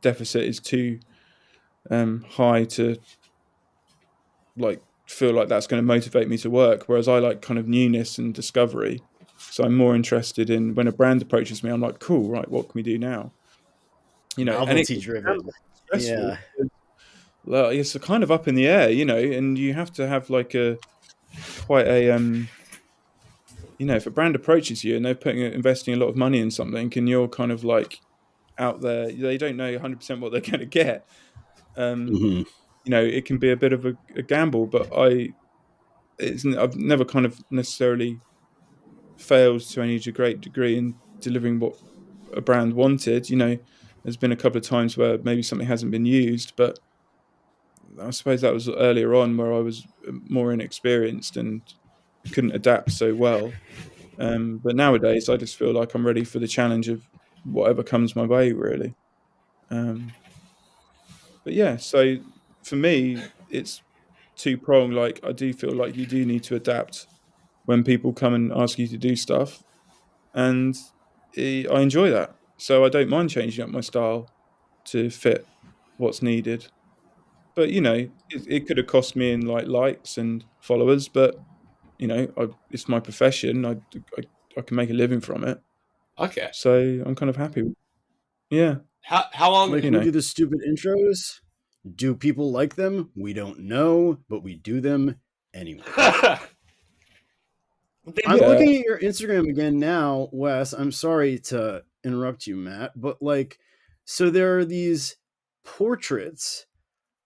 deficit is too high to like feel like that's going to motivate me to work, whereas I like kind of newness and discovery. So I'm more interested in when a brand approaches me, I'm like, cool, right, what can we do now? You know, and it Novelty can driven. be stressful. Yeah. Well, it's kind of up in the air, you know, and you have to have like quite a you know, if a brand approaches you and they're investing a lot of money in something, and you're kind of like out there, they don't know 100% what they're going to get. Mm-hmm. You know, it can be a bit of a gamble, but I've never kind of necessarily failed to any great degree in delivering what a brand wanted. You know, there's been a couple of times where maybe something hasn't been used, but I suppose that was earlier on where I was more inexperienced and couldn't adapt so well. But nowadays, I just feel like I'm ready for the challenge of whatever comes my way, really. But yeah, so for me, it's two pronged. Like I do feel like you do need to adapt when people come and ask you to do stuff, and I enjoy that. So I don't mind changing up my style to fit what's needed. But you know, it could have cost me in like likes and followers, but you know, it's my profession. I can make a living from it. Okay. So I'm kind of happy. Yeah. How long? Like You we know. do the stupid intros. Do people like them? We don't know, but we do them anyway. I'm Yeah. looking at your Instagram again now, Wes. I'm sorry to interrupt you, Matt, but like, so there are these portraits,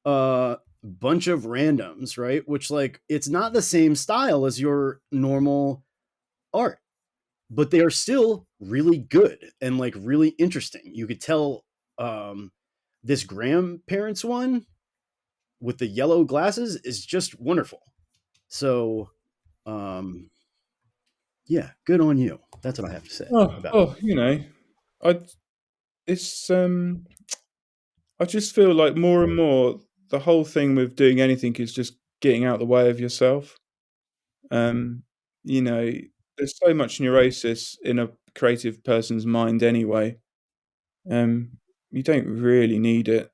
bunch of randoms, right? Which like it's not the same style as your normal art, but they are still really good and like really interesting. You could tell this grandparents one with the yellow glasses is just wonderful. So um yeah, good on you. That's what I have to say about it. You know, I it's I just feel like more and more the whole thing with doing anything is just getting out the way of yourself. Um, you know, there's so much neurosis in a creative person's mind anyway. You don't really need it.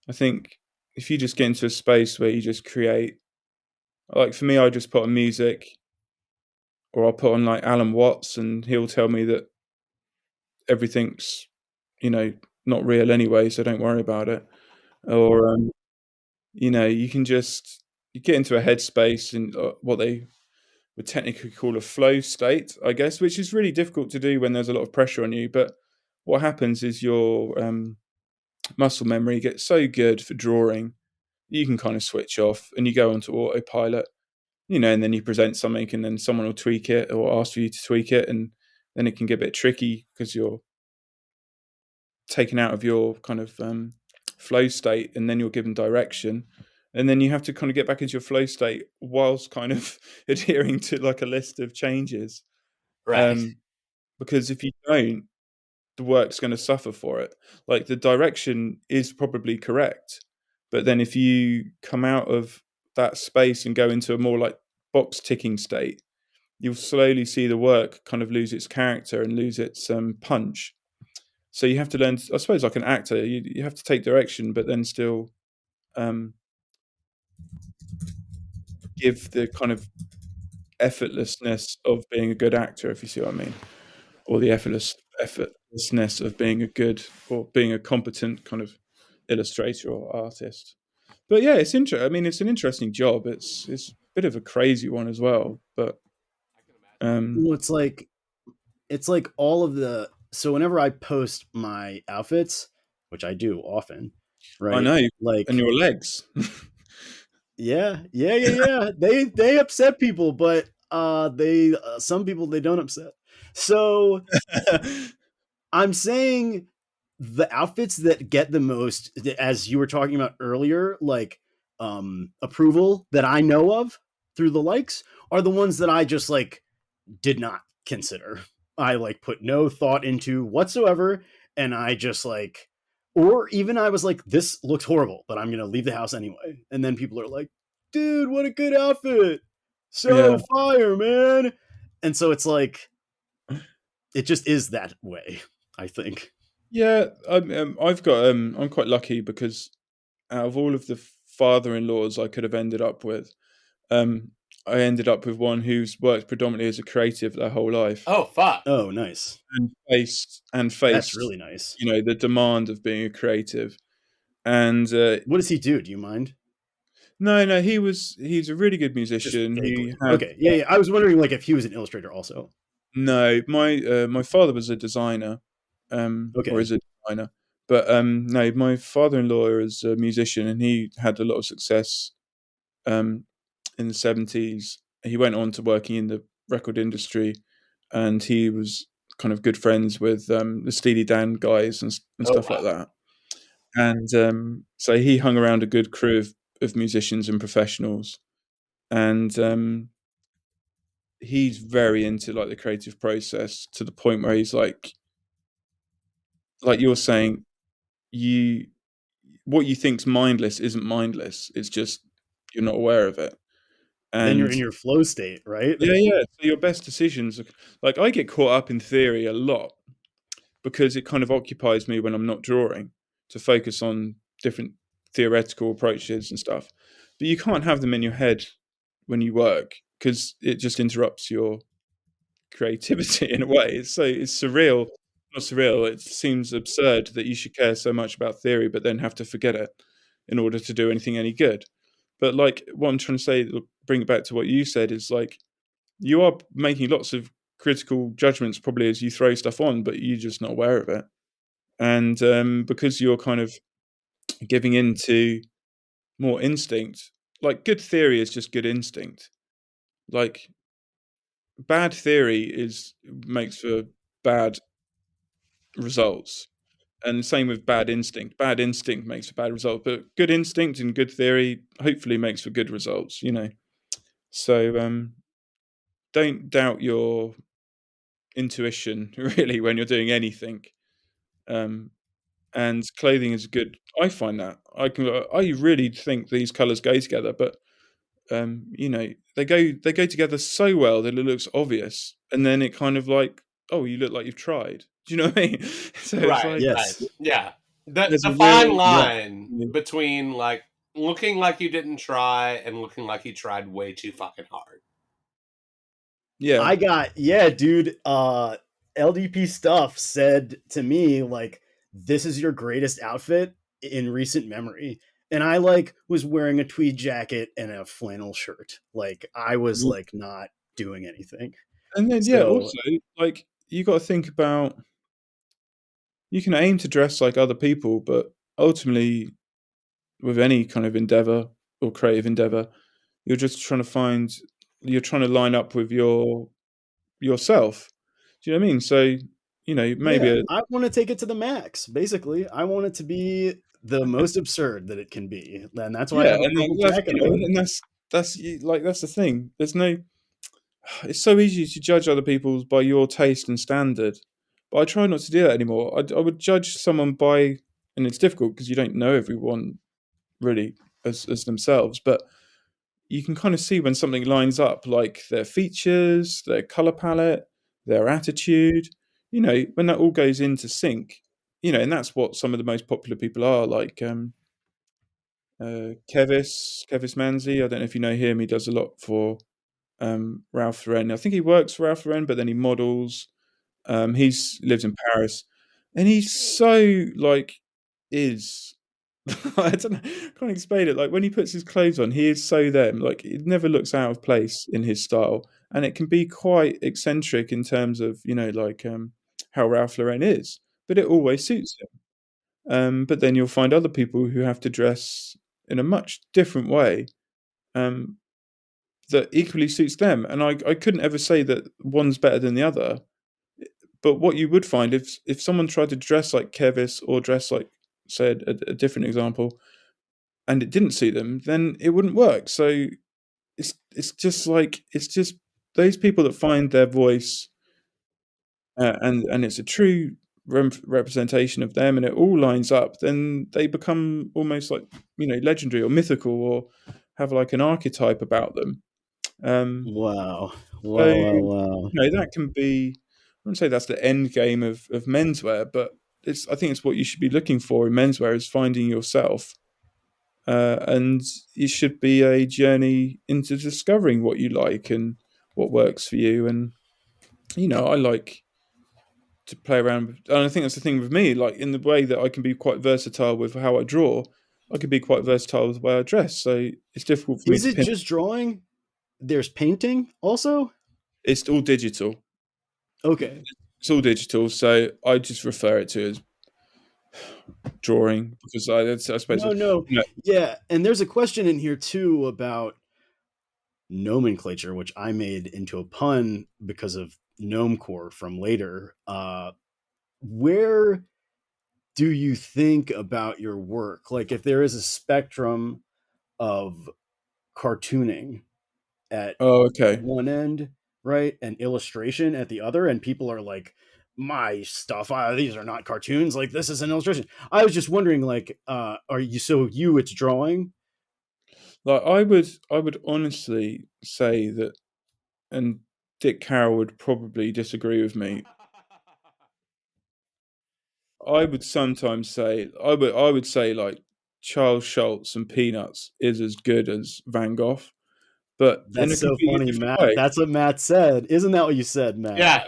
I think if you just get into a space where you just create, like for me, I just put on music or I'll put on like Alan Watts and he'll tell me that everything's, you know, not real anyway, so don't worry about it. Or, you know, you get into a headspace and what they would technically call a flow state, I guess, which is really difficult to do when there's a lot of pressure on you. But what happens is your muscle memory gets so good for drawing, you can kind of switch off and you go onto autopilot, you know, and then you present something and then someone will tweak it or ask for you to tweak it. And then it can get a bit tricky because you're taken out of your kind of flow state and then you're given direction. And then you have to kind of get back into your flow state whilst kind of adhering to like a list of changes. Right. Because if you don't, the work's going to suffer for it. Like the direction is probably correct, but then if you come out of that space and go into a more like box ticking state, you'll slowly see the work kind of lose its character and lose its punch. So you have to learn, I suppose, like an actor, you have to take direction, but then still give the kind of effortlessness of being a good actor, if you see what I mean, or the effortlessness of being a good or being a competent kind of illustrator or artist. But yeah, it's interesting. I mean, it's an interesting job. It's a bit of a crazy one as well. But Well, it's like all of the, so whenever I post my outfits, which I do often, I right? know, and Like your legs. yeah. They upset people, but they some people they don't upset. So I'm saying the outfits that get the most, as you were talking about earlier, like approval that I know of through the likes, are the ones that I just like did not consider. I like put no thought into whatsoever, and I just like Or even I was like, this looks horrible, but I'm gonna leave the house anyway. And then people are like, dude, what a good outfit. So fire, man. And so it's like, it just is that way, I think. Yeah, I've got I'm quite lucky because out of all of the father-in-laws I could have ended up with, I ended up with one who's worked predominantly as a creative their whole life. Oh fuck! Oh, nice. And That's faced, really nice. you know, the demand of being a creative. And what does he do? Do you mind? No, he's a really good Just musician. He vaguely. had Okay, yeah. I was wondering like if he was an illustrator also. No, my father was a designer, or Okay. is a designer. But no, my father-in-law is a musician, and he had a lot of success in the 70s. He went on to working in the record industry, and he was kind of good friends with the Steely Dan guys and stuff like that. And so he hung around a good crew of musicians and professionals, and he's very into like the creative process to the point where he's like you're saying, what you think's mindless isn't mindless. It's just you're not aware of it. Then you're And in your flow state, right? yeah. So your best decisions, like I get caught up in theory a lot because it kind of occupies me when I'm not drawing to focus on different theoretical approaches and stuff. But you can't have them in your head when you work because it just interrupts your creativity in a way. It's surreal. Not surreal. It seems absurd that you should care so much about theory, but then have to forget it in order to do anything any good. But like what I'm trying to say, bring it back to what you said, is like you are making lots of critical judgments probably as you throw stuff on, but you're just not aware of it. And because you're kind of giving into more instinct, like good theory is just good instinct. Like bad theory makes for bad results. And same with bad instinct. Bad instinct makes for bad results, but good instinct and good theory hopefully makes for good results, you know. So don't doubt your intuition really when you're doing anything. Um, and clothing is good. I find that I really think these colors go together, but you know, they go together so well that it looks obvious, and then it kind of like, oh, you look like you've tried. Do you know what I mean? So it's Right, like, right, Yes. yeah. there's The a fine real line between like looking like you didn't try and looking like you tried way too fucking hard. yeah. Yeah, dude. LDP stuff said to me like, "This is your greatest outfit in recent memory," and I like was wearing a tweed jacket and a flannel shirt. Like I was like not doing anything. And then yeah, So also like you got to think about, you can aim to dress like other people, but ultimately with any kind of endeavor or creative endeavor, you're just trying to you're trying to line up with yourself. Do you know what I mean? So, you know, maybe yeah, I want to take it to the max. Basically, I want it to be the most absurd that it can be, and that's why I yeah, have a and purple that's, jacket you know, on. and that's the thing. There's no, it's so easy to judge other people's by your taste and standard, but I try not to do that anymore. I would judge someone by, and it's difficult because you don't know everyone really as themselves, but you can kind of see when something lines up, like their features, their color palette, their attitude, you know, when that all goes into sync, you know, and that's what some of the most popular people are, like Kevis Manzi. I don't know if you know him. He does a lot for Ralph Lauren. I think he works for Ralph Lauren, but then he models. He's lives in Paris, and he's so like is I don't know, I can't explain it. Like when he puts his clothes on, he is so them. Like it never looks out of place in his style, and it can be quite eccentric in terms of, you know, like how Ralph Lauren is, but it always suits him. But then you'll find other people who have to dress in a much different way um, that equally suits them, and I couldn't ever say that one's better than the other. But what you would find if someone tried to dress like Kevis or dress like, say, a different example, and it didn't suit them, then it wouldn't work. So it's just those people that find their voice, and it's a true representation of them, and it all lines up, then they become almost like, legendary or mythical, or have like an archetype about them. Wow. So, Wow, wow, wow. that can be, I wouldn't say that's the end game of menswear, but I think it's what you should be looking for in menswear, is finding yourself. And it should be a journey into discovering what you like and what works for you. And, I like to play around. And I think that's the thing with me, like in the way that I can be quite versatile with how I draw, I can be quite versatile with the way I dress. So it's difficult for me Is to it pin. just drawing? There's painting also? It's all digital. Okay. It's all digital. So I just refer it to as drawing, because I suppose, No. Yeah, and there's a question in here too about nomenclature, which I made into a pun because of Gnomecore from later. Where do you think about your work? Like, if there is a spectrum of cartooning at Oh, okay. one end, right, and illustration at the other, and people are like, my stuff, these are not cartoons, like this is an illustration. I was just wondering, like, are you, so you, it's drawing? Like I would honestly say that, and Dick Carroll would probably disagree with me. I would sometimes say I would say like Charles Schultz and Peanuts is as good as Van Gogh, but in That's a so completely funny, different Matt. way. That's what Matt said. Isn't that what you said, Matt? Yeah,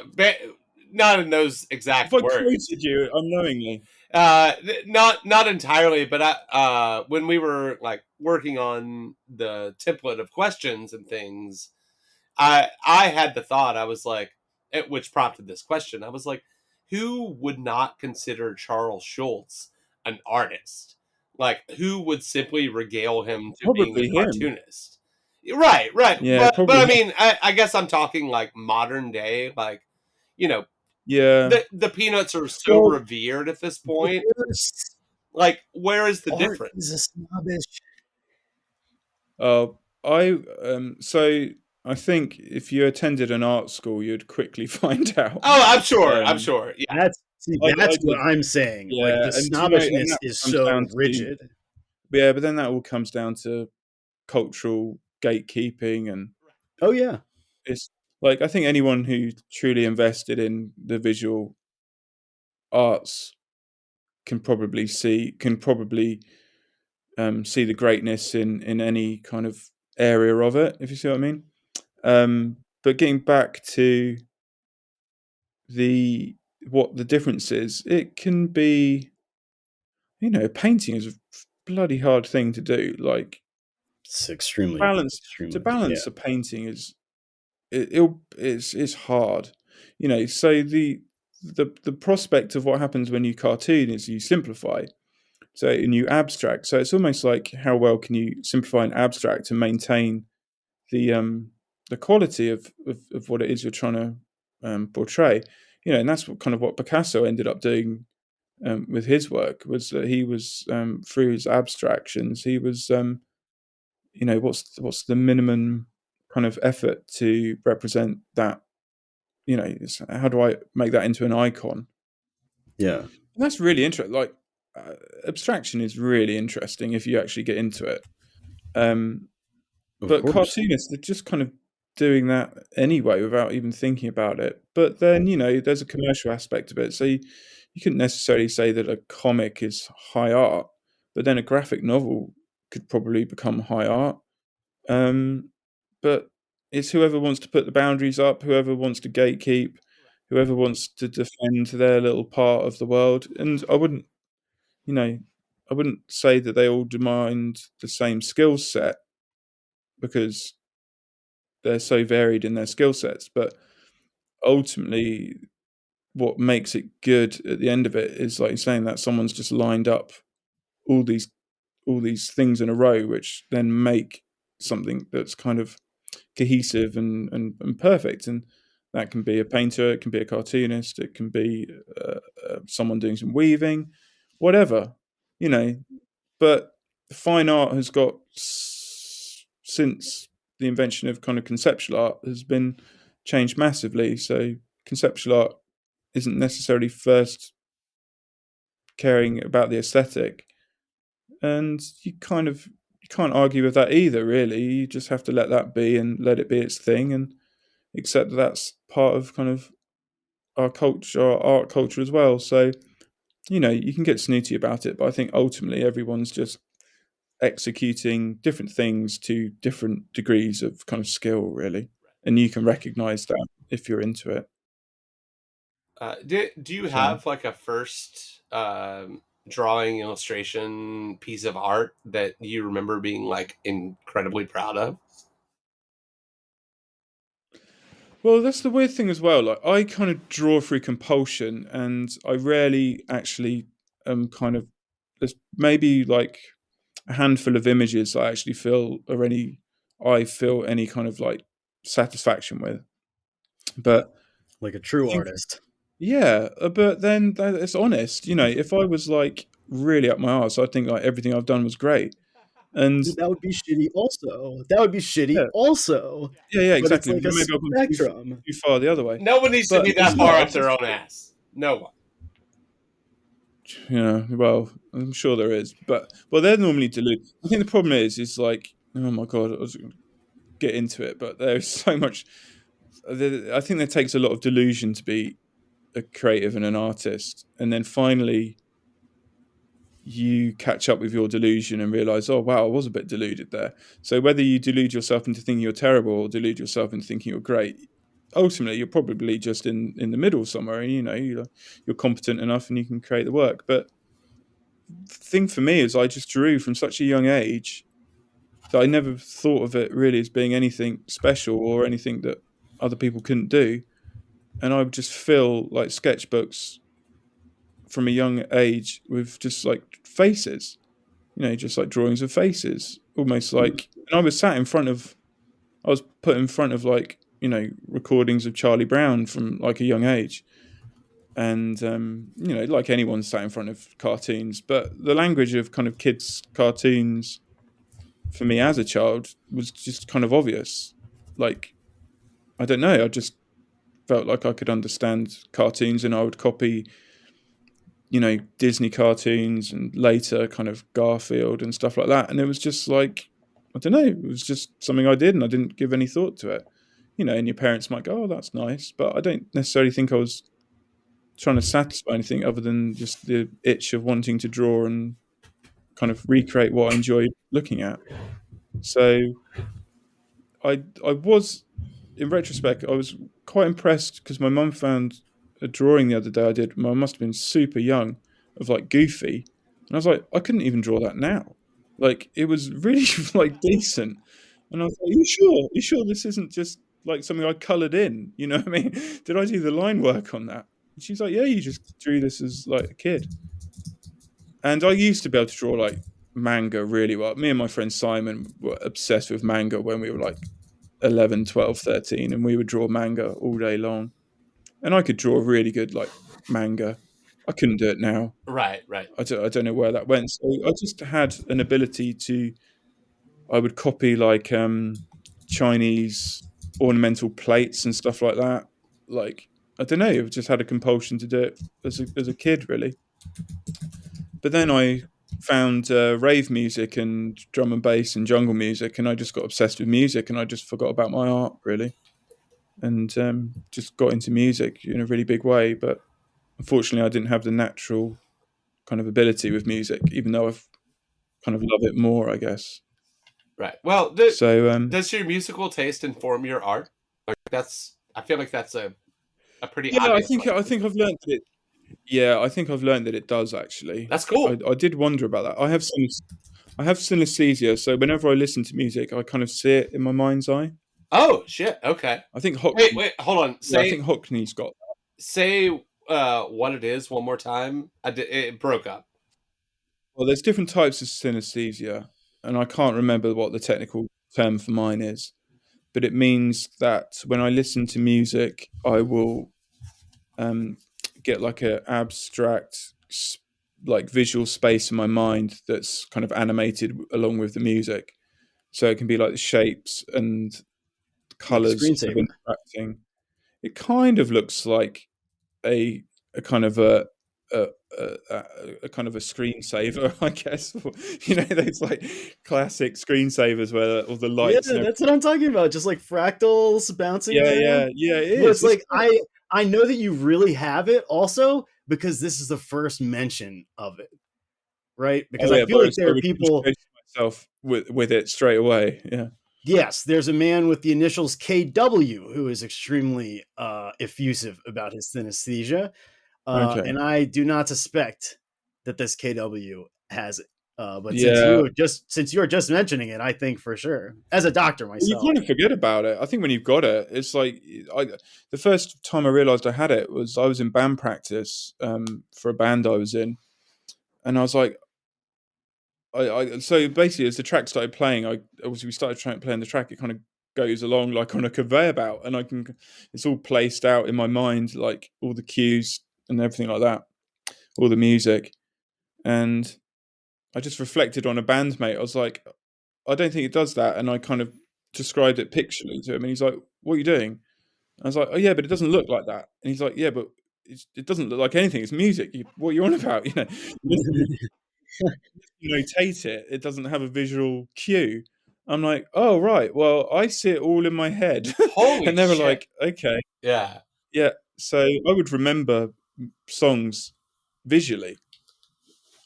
not in those If exact I words. quoted you unknowingly, Not entirely, but when we were like working on the template of questions and things, I had the thought, I was like, which prompted this question. I was like, who would not consider Charles Schultz an artist? Like, who would simply regale him to being a probably him. cartoonist? Right. Yeah, But probably I him. mean, I guess I'm talking like modern day, like, you know, Yeah. the Peanuts are so Well, revered at this point. There's Like, where is the art difference? is a snobbish. I so I think if you attended an art school, you'd quickly find out. Oh, I'm sure. I'm Um, sure. Yeah. I That's what did, I'm saying. Like, yeah, the and and snobbishness that is comes down so to, rigid. yeah, but then that all comes down to cultural gatekeeping, and Oh yeah. it's like, I think anyone who truly invested in the visual arts can probably see the greatness in any kind of area of it, if you see what I mean. But getting back to the what the difference is, it can be, painting is a bloody hard thing to do. Like, It's extremely, balance to extremely, yeah. balance a painting is it's hard. So the prospect of what happens when you cartoon is you simplify, so, and you abstract. So it's almost like, how well can you simplify and abstract and maintain the quality of what it is you're trying to portray. And that's what Picasso ended up doing with his work, was that he was, through his abstractions, he was, what's the minimum kind of effort to represent that. How do I make that into an icon? Yeah. And that's really interesting. Like, abstraction is really interesting if you actually get into it. Of But course. cartoonists, they're just kind of doing that anyway without even thinking about it. But then, there's a commercial aspect of it. So you couldn't necessarily say that a comic is high art, but then a graphic novel could probably become high art. But it's whoever wants to put the boundaries up, whoever wants to gatekeep, whoever wants to defend their little part of the world. And you know, I wouldn't say that they all demand the same skill set, because they're so varied in their skill sets. But ultimately, what makes it good at the end of it is, like you're saying, that someone's just lined up all these things in a row, which then make something that's kind of cohesive and perfect. And that can be a painter, it can be a cartoonist, it can be someone doing some weaving, whatever, you know. But fine art has got, since the invention of kind of conceptual art, has been changed massively. So conceptual art isn't necessarily first caring about the aesthetic. And you can't argue with that either, really. You just have to let that be and let it be its thing, and accept that that's part of kind of our culture, our art culture as well. So, you can get snooty about it, but I think ultimately everyone's just executing different things to different degrees of kind of skill, really. And you can recognize that if you're into it. Do you have like a first drawing illustration piece of art that you remember being like incredibly proud of? Well, that's the weird thing as well. Like, I kind of draw through compulsion, and I rarely actually kind of. There's maybe like a handful of images I actually I feel any kind of like satisfaction with. But like a true I think, artist. yeah, but then it's honest. If I was like really up my arse, I'd think like everything I've done was great. And That would be shitty also. That would be shitty yeah, also. yeah, But it's exactly. like But a maybe I've gone spectrum. too far the other way. No one needs to be But it's that far not. up their own ass. No one. Well, I'm sure there is, but they're normally deluded. I think the problem is like, oh my god, I was going to get into it, but there's so much. I think there takes a lot of delusion to be a creative and an artist, and then finally you catch up with your delusion and realize, oh wow, I was a bit deluded there. So whether you delude yourself into thinking you're terrible or delude yourself into thinking you're great, ultimately you're probably just in the middle somewhere, and you're competent enough and you can create the work. But the thing for me is I just drew from such a young age that I never thought of it really as being anything special or anything that other people couldn't do. And I would just fill like sketchbooks from a young age with just like faces, just like drawings of faces, almost like. And I was put in front of like recordings of Charlie Brown from like a young age, and like anyone sat in front of cartoons, but the language of kind of kids' cartoons for me as a child was just kind of obvious. Like, I don't know, I just felt like I could understand cartoons, and I would copy Disney cartoons and later kind of Garfield and stuff like that. And it was just like, I don't know, it was just something I did and I didn't give any thought to it. And your parents might go, oh, that's nice. But I don't necessarily think I was trying to satisfy anything other than just the itch of wanting to draw and kind of recreate what I enjoyed looking at. So I was, in retrospect, I was quite impressed because my mum found a drawing the other day I did. I must have been super young, of like Goofy, and I was like, I couldn't even draw that now. Like, it was really like decent, and I was like, "Are you sure? Are you sure this isn't just like something I coloured in? You know what I mean? Did I do the line work on that?" And she's like, "Yeah, you just drew this as like a kid." And I used to be able to draw like manga really well. Me and my friend Simon were obsessed with manga when we were like 11, 12, 13, and we would draw manga all day long. And I could draw really good like manga. I couldn't do it now. Right, right. I don't know where that went. So I just had an ability to. I would copy like Chinese ornamental plates and stuff like that. Like, I don't know. I just had a compulsion to do it as a kid, really. But then I found rave music and drum and bass and jungle music, and I just got obsessed with music, and I just forgot about my art, really, and just got into music in a really big way. But unfortunately, I didn't have the natural kind of ability with music, even though I've kind of love it more, I guess. Right. Well, So does your musical taste inform your art? Like I feel like that's a pretty yeah, obvious one. I think I've learned that it. Yeah, I think I've learned that it does actually. That's cool. I did wonder about that. I have synesthesia, so whenever I listen to music, I kind of see it in my mind's eye. Oh shit. Okay. I think Wait. Hold on. Yeah, I think Hockney's got that. Say what it is one more time. It broke up. Well, there's different types of synesthesia, and I can't remember what the technical term for mine is, but it means that when I listen to music, I will um, get like a abstract, like visual space in my mind that's kind of animated along with the music. So it can be like the shapes and Like a colors kind of screensaver. interacting. It kind of looks like a kind of a a kind of a screensaver, I guess. Those like classic screensavers where all the lights. Yeah, that's what I'm talking about. Just like fractals bouncing around. Yeah. It But is. it's like I know that you really have it also because this is the first mention of it, right? Because I feel like there are people. Myself with it straight away. Yeah. Yes, there's a man with the initials KW who is extremely effusive about his synesthesia, and I do not suspect that this KW has it. But since you were just mentioning it, I think for sure, as a doctor myself, you kind of forget about it. I think when you've got it, it's like the first time I realized I had it was I was in band practice for a band I was in, and I was like, so basically as the track started playing, we started playing the track. It kind of goes along like on a conveyor belt, and it's all placed out in my mind, like all the cues and everything like that, all the music, and I just reflected on a bandmate. I was like, I don't think it does that, and I kind of described it pictorially to him, and he's like, "What are you doing?" I was like, "Oh yeah, but it doesn't look like that." And he's like, "Yeah, but it doesn't look like anything. It's music. What are you on about? You notate it. It doesn't have a visual cue." I'm like, "Oh right. Well, I see it all in my head." Holy and they were shit. like, "Okay, yeah." So I would remember songs visually.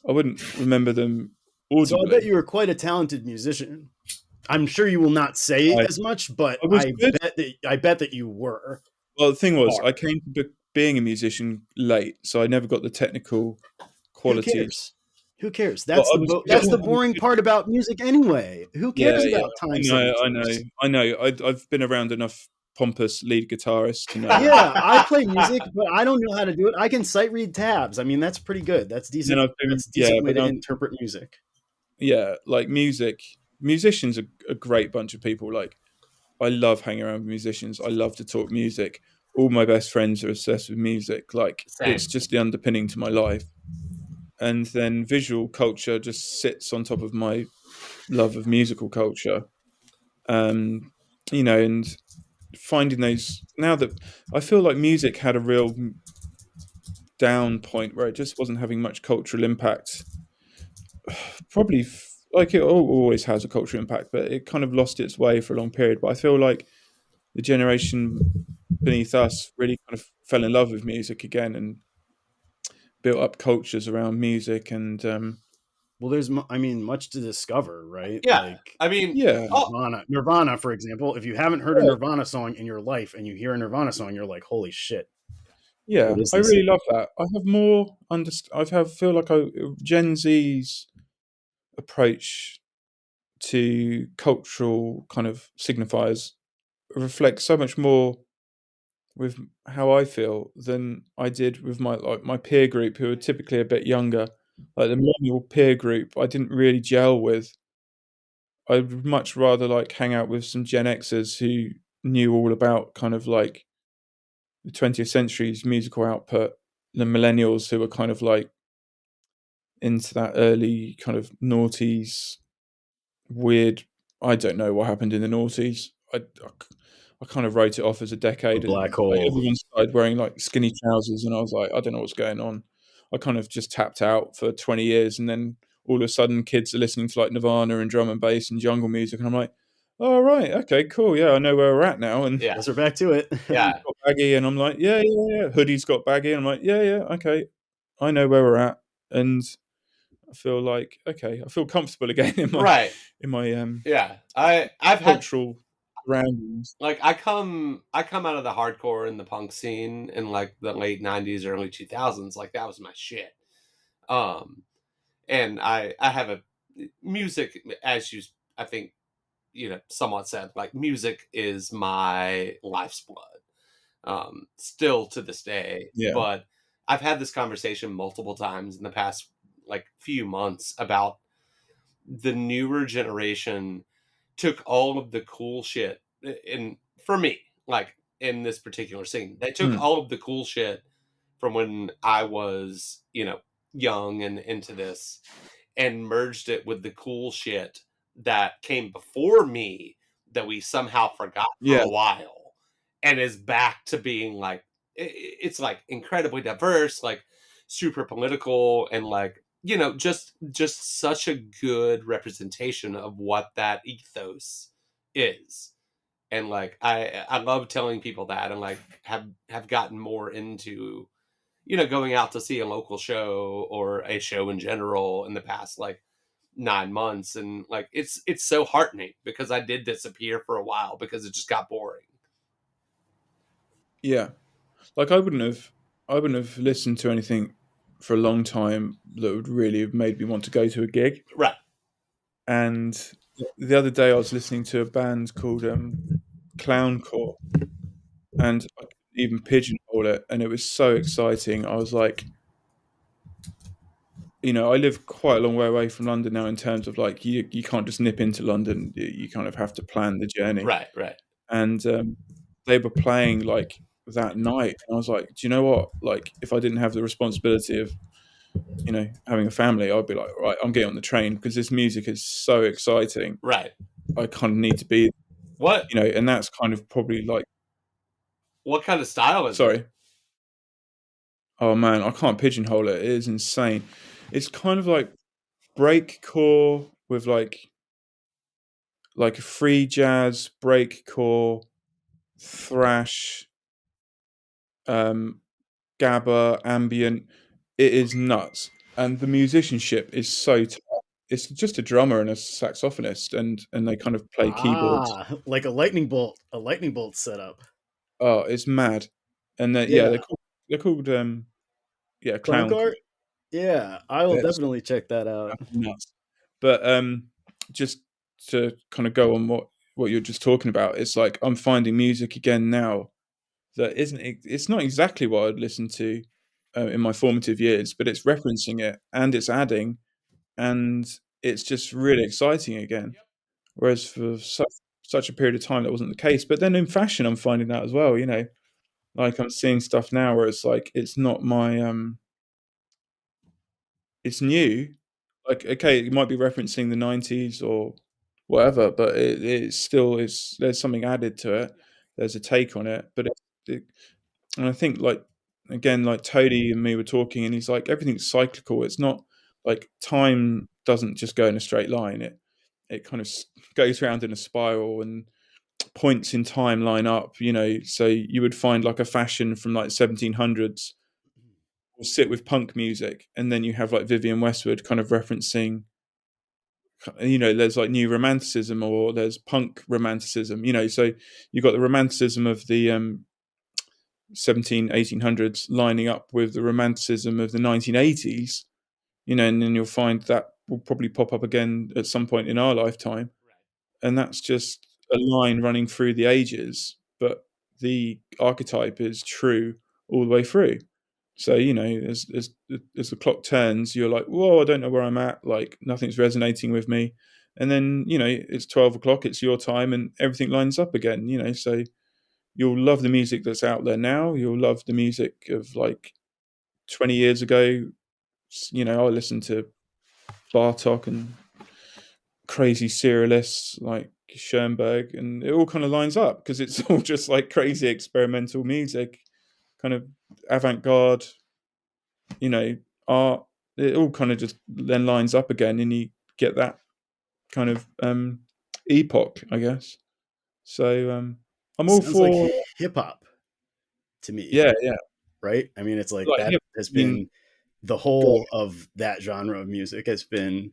I wouldn't remember them audibly. So I bet you were quite a talented musician. I'm sure you will not say as much, but I bet that you were. Well, the thing was, I came to being a musician late, so I never got the technical qualities. Who cares? That's the boring part about music anyway. Who cares about time signatures? I know. I've been around enough pompous lead guitarists to know. Yeah, I play music, but I don't know how to do it. I can sight read tabs. I mean, that's pretty good. That's decent. That's a decent way to interpret music. Yeah, like musicians are a great bunch of people. Like, I love hanging around with musicians. I love to talk music. All my best friends are obsessed with music. Like, it's just the underpinning to my life. And then visual culture just sits on top of my love of musical culture. And finding those, now that I feel like music had a real down point where it just wasn't having much cultural impact. Probably like it always has a cultural impact, but it kind of lost its way for a long period. But I feel like the generation beneath us really kind of fell in love with music again and built up cultures around music. And well, there's much to discover, right? Yeah, Nirvana, for example. If you haven't heard a Nirvana song in your life and you hear a Nirvana song, you're like, holy shit. Yeah, I really love that. I have more feel like Gen Z's approach to cultural kind of signifiers reflects so much more with how I feel than I did with my peer group, who are typically a bit younger. Like the millennial peer group, I didn't really gel with. I'd much rather like hang out with some Gen Xers who knew all about kind of like the 20th century's musical output than millennials who were kind of like into that early kind of noughties weird. I don't know what happened in the noughties. I kind of wrote it off as a decade. Black hole. Like, everyone started wearing like skinny trousers, and I was like, I don't know what's going on. I kind of just tapped out for 20 years, and then all of a sudden, kids are listening to like Nirvana and drum and bass and jungle music, and I'm like, oh right, okay, cool, yeah, I know where we're at now. And guess we're back to it. Yeah, got baggy, and I'm like, yeah. Hoodie's got baggy, and I'm like, yeah, okay, I know where we're at, and I feel like I feel comfortable again in my I've cultural surroundings. Like I come out of the hardcore and the punk scene in like the late 90s, early 2000s. Like that was my shit. And I have a music, as you I think somewhat said, like music is my life's blood. Still to this day. Yeah. But I've had this conversation multiple times in the past like few months about the newer generation took all of the cool shit for me, like in this particular scene, they took all of the cool shit from when I was, young and into this and merged it with the cool shit that came before me that we somehow forgot for a while and is back to being like, it's like incredibly diverse, like super political and like, you know, just such a good representation of what that ethos is. And like I love telling people that, and like have gotten more into, you know, going out to see a local show or a show in general in the past like 9 months. And like it's so heartening because I did disappear for a while because it just got boring. Yeah, like I wouldn't have listened to anything for a long time that would really have made me want to go to a gig. Right. And the other day I was listening to a band called Clowncore, and I could even pigeonhole it, and it was so exciting. I was like, you know, I live quite a long way away from London now in terms of like you can't just nip into London. You kind of have to plan the journey. Right. Right. And they were playing like that night, and I was like, do you know what? Like, if I didn't have the responsibility of, you know, having a family, I'd be like, right, I'm getting on the train because this music is so exciting. Right. I kind of need to be, What you know, and that's kind of probably like, what kind of style is it? sorry. Oh man, I can't pigeonhole it. It is insane. It's kind of like breakcore with like free jazz, breakcore, thrash, um, gabba, ambient. It is nuts, and the musicianship is so tough. It's just a drummer and a saxophonist, and they kind of play keyboards. Like a lightning bolt setup. Oh, it's mad. And yeah, Yeah. they're called yeah, Clown Clowncore. cart. Yeah, I will It's definitely check that out. nuts. But just to kind of go on what you're just talking about, it's like I'm finding music again now that it's not exactly what I'd listened to in my formative years, but it's referencing it and it's adding, and it's just really exciting again. Whereas for such a period of time that wasn't the case. But then in fashion, I'm finding that as well. You know, like I'm seeing stuff now where it's like it's not my it's new. Like okay, it might be referencing the '90s or whatever, but it still is. There's something added to it. There's a take on it, but it and I think like again, like Toady and me were talking, and he's like everything's cyclical. It's not like time doesn't just go in a straight line. It kind of goes around in a spiral, and points in time line up. You know, so you would find like a fashion from like 1700s will sit with punk music, and then you have like Vivienne Westwood kind of referencing. You know, there's like new romanticism or there's punk romanticism. You know, so you've got the romanticism of the 1800s lining up with the romanticism of the 1980s, you know, and then you'll find that will probably pop up again at some point in our lifetime. And that's just a line running through the ages, but the archetype is true all the way through. So, you know, as the clock turns, you're like, whoa, I don't know where I'm at. Like, nothing's resonating with me. And then, you know, it's 12 o'clock, it's your time, and everything lines up again, you know. So, you'll love the music that's out there now. You'll love the music of like 20 years ago. You know, I listened to Bartok and crazy serialists like Schoenberg, and it all kind of lines up because it's all just like crazy experimental music, kind of avant garde, you know, art. It all kind of just then lines up again, and you get that kind of epoch, I guess. So I'm all Sounds like for hip hop to me, yeah, yeah. right? I mean, it's like Like that hip, has I mean, been the whole of that genre of music has been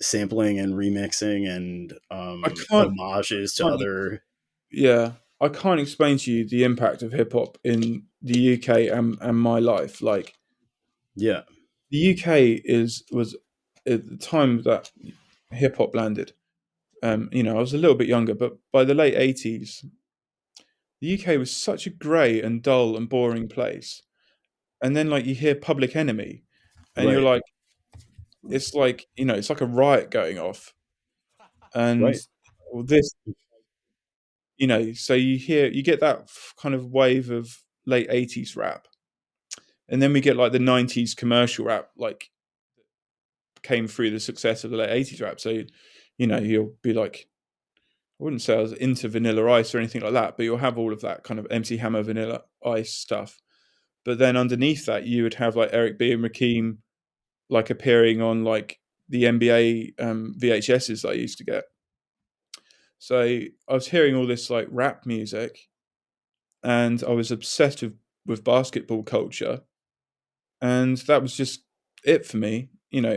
sampling and remixing and I can't, homages to can't, other. yeah, I can't explain to you the impact of hip hop in the UK and my life. Like Yeah, the UK was at the time that hip hop landed. You know, I was a little bit younger, but by the late '80s, the UK was such a grey and dull and boring place. And then like you hear Public Enemy, and you're right, like, it's like you know, it's like a riot going off, and right. well, this you know, so you get that kind of wave of late '80s rap, and then we get like the '90s commercial rap, like came through the success of the late '80s rap. So, you know, you'll be like, I wouldn't say I was into Vanilla Ice or anything like that, but you'll have all of that kind of MC Hammer, Vanilla Ice stuff. But then underneath that, you would have like Eric B. and Rakim like appearing on like the NBA VHSs that I used to get. So I was hearing all this like rap music, and I was obsessed with basketball culture, and that was just it for me,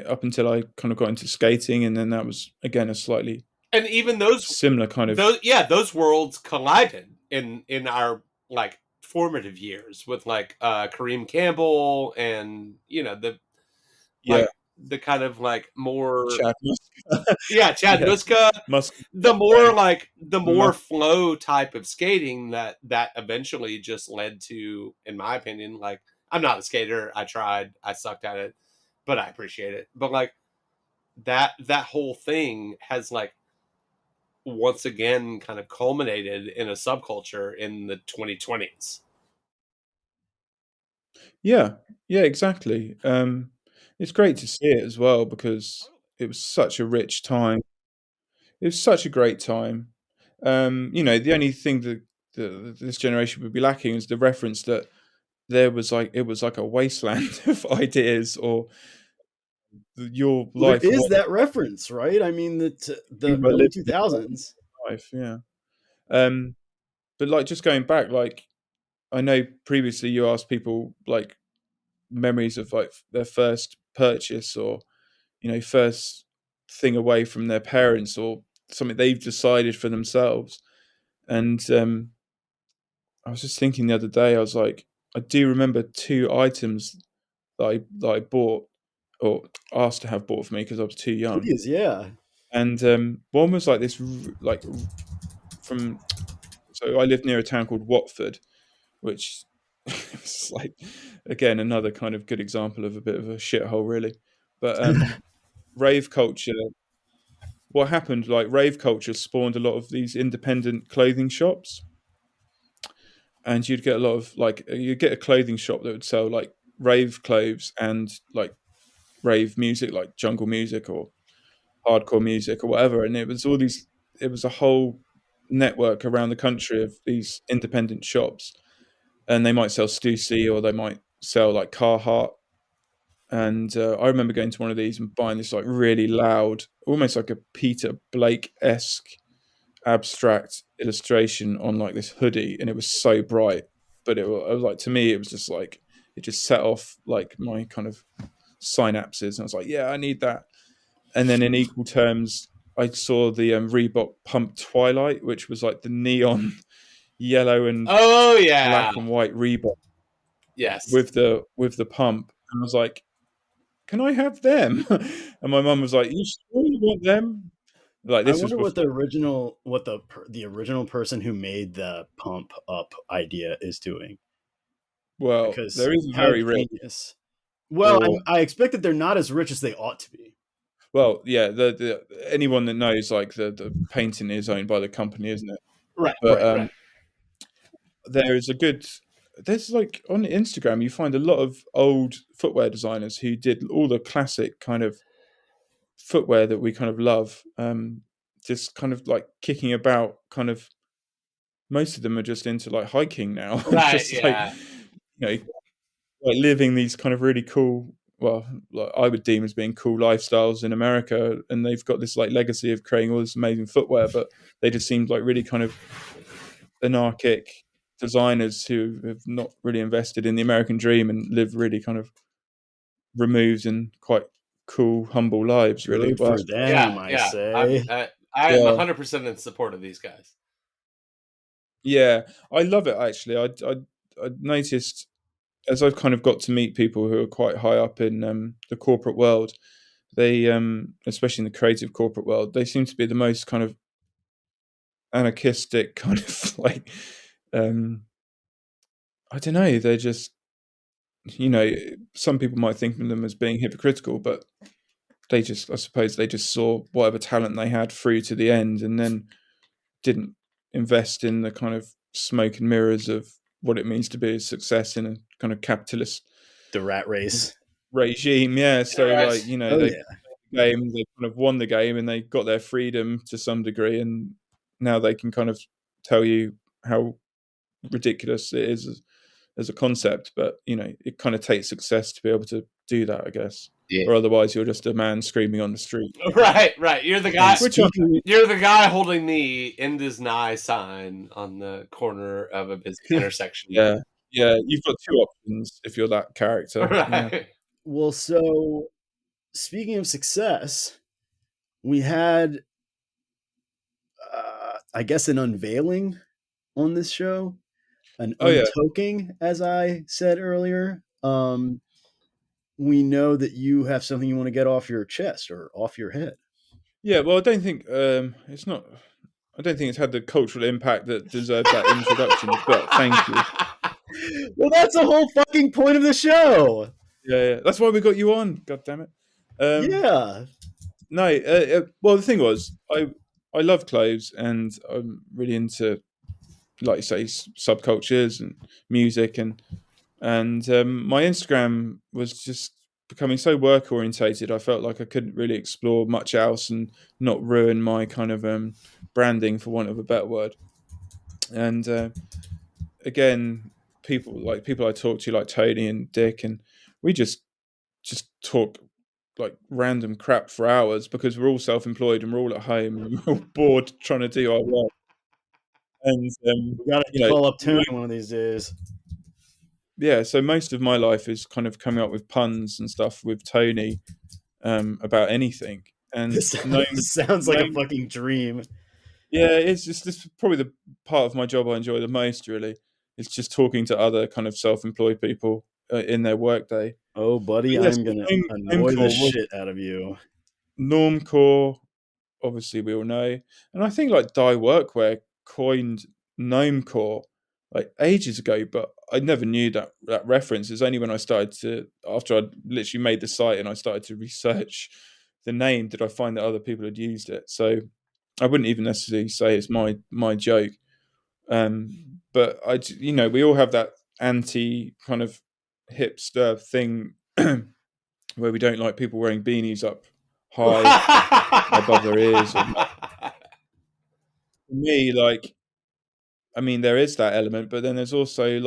up until I kind of got into skating, and then that was again a slightly and even those similar kind of those worlds collided in our like formative years with like Kareem Campbell and the like the kind of like more Chad Chad Muska, the more flow type of skating that eventually just led to, in my opinion, like, I'm not a skater, I tried, I sucked at it, but I appreciate it. But like that whole thing has like once again kind of culminated in a subculture in the 2020s. Yeah, exactly. It's great to see it as well because it was such a rich time. It was such a great time. The only thing that this generation would be lacking is the reference that it was like a wasteland of ideas, or your Well, there life is was that reference, right? I mean, the you were early living 2000s. life, yeah. But like just going back, like I know previously you asked people like memories of like their first purchase, or first thing away from their parents, or something they've decided for themselves. And I was just thinking the other day, I was like, I do remember 2 items that I bought, or asked to have bought for me because I was too young. Please, yeah. And one was like this, like from. So I lived near a town called Watford, which was like, again, another kind of good example of a bit of a shithole, really. But rave culture. What happened? Like rave culture spawned a lot of these independent clothing shops, and you'd get a lot of like you'd get a clothing shop that would sell like rave clothes and like rave music, like jungle music or hardcore music or whatever. And it was all these. It was a whole network around the country of these independent shops, and they might sell Stussy, or they might sell like Carhartt. And I remember going to one of these and buying this like really loud, almost like a Peter Blake-esque abstract illustration on like this hoodie, and it was so bright. But it was like, to me, it was just like, it just set off like my kind of synapses, and I was like, yeah, I need that. And then in equal terms, I saw the Reebok Pump Twilight, which was like the neon yellow and black and white Reebok, with the pump, and I was like, can I have them? And my mum was like, you sure you want them? Like, I this was wonder what before. the original person who made the pump up idea is doing. Well, Because there is a how very rich, genius. Well, or I expect that they're not as rich as they ought to be. well, yeah. The anyone that knows, like the painting is owned by the company, isn't it? Right, But right. there is a good. There's like on Instagram, you find a lot of old footwear designers who did all the classic kind of footwear that we kind of love. Just kind of like kicking about, kind of. Most of them are just into like hiking now, Right, just like, yeah. like living these kind of really cool, well, like I would deem as being cool lifestyles in America, and they've got this like legacy of creating all this amazing footwear, but they just seemed like really kind of anarchic designers who have not really invested in the American dream and live really kind of removed and quite cool, humble lives, really. Good But for them, I Yeah. say. I am yeah, 100% in support of these guys. yeah, I love it actually. I noticed, as I've kind of got to meet people who are quite high up in the corporate world, they, especially in the creative corporate world, they seem to be the most kind of anarchistic, kind of like, um, I don't know, they're just, some people might think of them as being hypocritical, but I suppose they just saw whatever talent they had through to the end, and then didn't invest in the kind of smoke and mirrors of what it means to be a success in a kind of capitalist The rat race. regime. Yeah, so like, Oh they yeah. game, they kind of won the game, and they got their freedom to some degree, and now they can kind of tell you how ridiculous it is as a concept, but it kind of takes success to be able to do that, I guess. Yeah. Or otherwise you're just a man screaming on the street. Right. You're the guy. Speaking, you're the guy holding the "End is nigh" sign on the corner of a busy intersection. Yeah, you've got two options if you're that character. Right. Yeah. well, so speaking of success, we had, I guess, an unveiling on this show, an untoking, as I said earlier. We know that you have something you want to get off your chest or off your head. Yeah, well, I don't think it's not. I don't think it's had the cultural impact that deserves that introduction. But thank you. Well, that's the whole fucking point of the show. Yeah, that's why we got you on. God damn it. Yeah. No, well, the thing was, I love clothes, and I'm really into, like you say, subcultures and music, and my Instagram was just becoming so work orientated. I felt like I couldn't really explore much else and not ruin my kind of branding, for want of a better word. And again, people I talk to, like Tony and Dick, and we just talk like random crap for hours because we're all self-employed and we're all at home and we're all bored trying to do our work. And we gotta call up Tony one of these days. Yeah, so most of my life is kind of coming up with puns and stuff with Tony about anything. And this sounds like a fucking dream. Yeah, this is probably the part of my job I enjoy the most, really. It's just talking to other kind of self-employed people in their workday. Oh, buddy, yes, I'm going to annoy the shit out of you. Nomecore, obviously we all know. And I think like Dye Workwear coined Gnomecore like ages ago, but I never knew that reference. It's only when I started to, after I'd literally made the site and I started to research the name, did I find that other people had used it. So I wouldn't even necessarily say it's my joke. But we all have that anti kind of hipster thing where we don't like people wearing beanies up high above their ears. For me, there is that element, but then there's also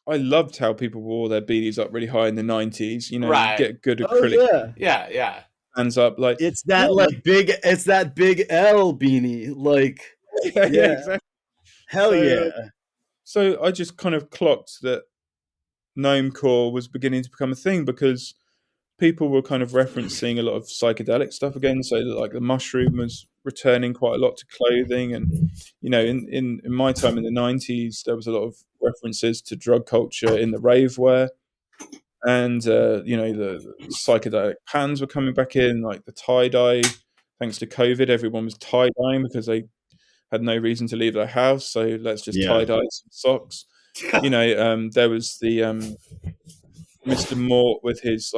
I loved how people wore their beanies up really high in the 90s. Right. You get good acrylic. Yeah. Hands up, it's that it's that big L beanie, yeah, exactly. Hell yeah. So I just kind of clocked that Gnomecore was beginning to become a thing because people were kind of referencing a lot of psychedelic stuff again. So like the mushroom was returning quite a lot to clothing, and in my time in the 90s, there was a lot of references to drug culture in the rave wear. And the psychedelic pans were coming back in, like the tie-dye. Thanks to COVID, everyone was tie-dyeing because they had no reason to leave their house, so let's just tie-dye some socks. There was the Mr. Mort with his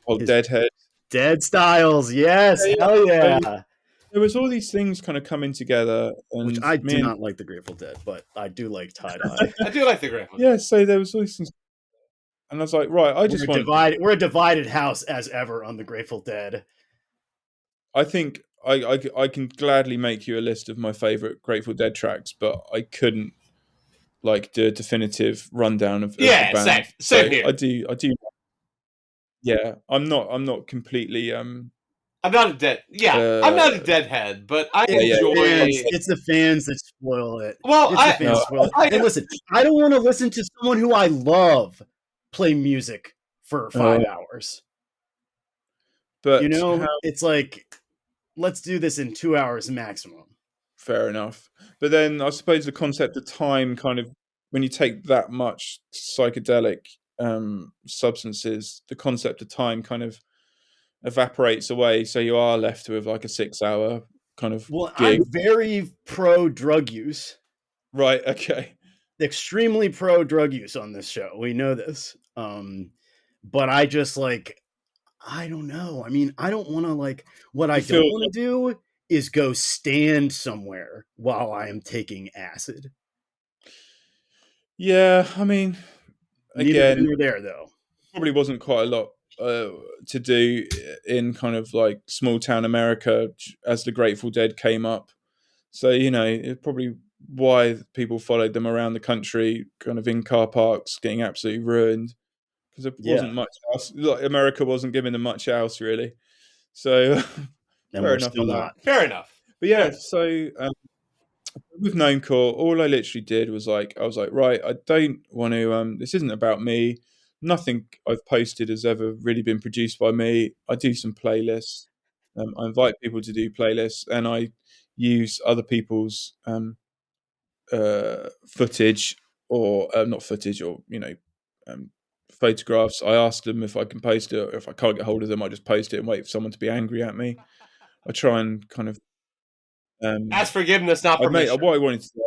old deadhead. Dead styles, yes, hell yeah. So there was all these things kind of coming together, and which I do not like the Grateful Dead, but I do like tie-dye. I do like the Grateful Dead. Yeah, so there was all these things. And I was like, right, we're a divided house as ever on the Grateful Dead. I think I can gladly make you a list of my favorite Grateful Dead tracks, but I couldn't do a definitive rundown of the band. Same here. I do. Yeah, I'm not completely. I'm not a dead. Yeah, I'm not a deadhead, but I enjoy. It's the fans that spoil it. Well, And listen, I don't want to listen to someone who I love play music for 5 hours. But it's like, let's do this in 2 hours maximum. Fair enough. But then I suppose the concept of time kind of, when you take that much psychedelic substances, the concept of time kind of evaporates away. So you are left with like a 6-hour kind of gig. I'm very pro drug use. Right, okay. Extremely pro drug use on this show. We know this. But I just I don't know. I mean, I don't want to what I don't want to do is go stand somewhere while I am taking acid. Yeah, I mean, again, neither there though. Probably wasn't quite a lot to do in kind of small town America as the Grateful Dead came up. So it probably why people followed them around the country, kind of in car parks, getting absolutely ruined because there wasn't much else. Like, America wasn't giving them much else, really. So And fair we're enough still on not. that. Fair enough. But yeah, so with Gnomecore, all I literally did was I was like, right, I don't want to. This isn't about me. Nothing I've posted has ever really been produced by me. I do some playlists. I invite people to do playlists, and I use other people's footage or not footage, or photographs. I ask them if I can post it. Or if I can't get hold of them, I just post it and wait for someone to be angry at me. I try and kind of Ask forgiveness, not permission. what I wanted to do.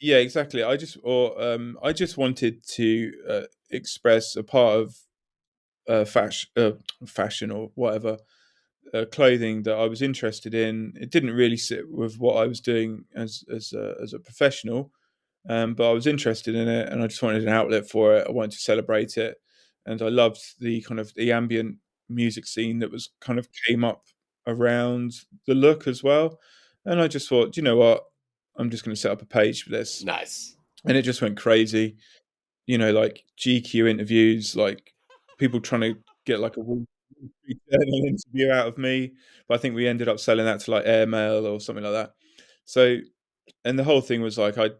Yeah, exactly. I just wanted to express a part of fashion or whatever clothing that I was interested in. It didn't really sit with what I was doing as a professional, but I was interested in it, and I just wanted an outlet for it. I wanted to celebrate it, and I loved the kind of the ambient music scene that was kind of came up around the look as well. And I just thought, you know what, I'm just going to set up a page for this. Nice. And it just went crazy. Like GQ interviews, like people trying to get like a Wall Street Journal interview out of me. But I think we ended up selling that to like Airmail or something like that. So, and the whole thing was like, I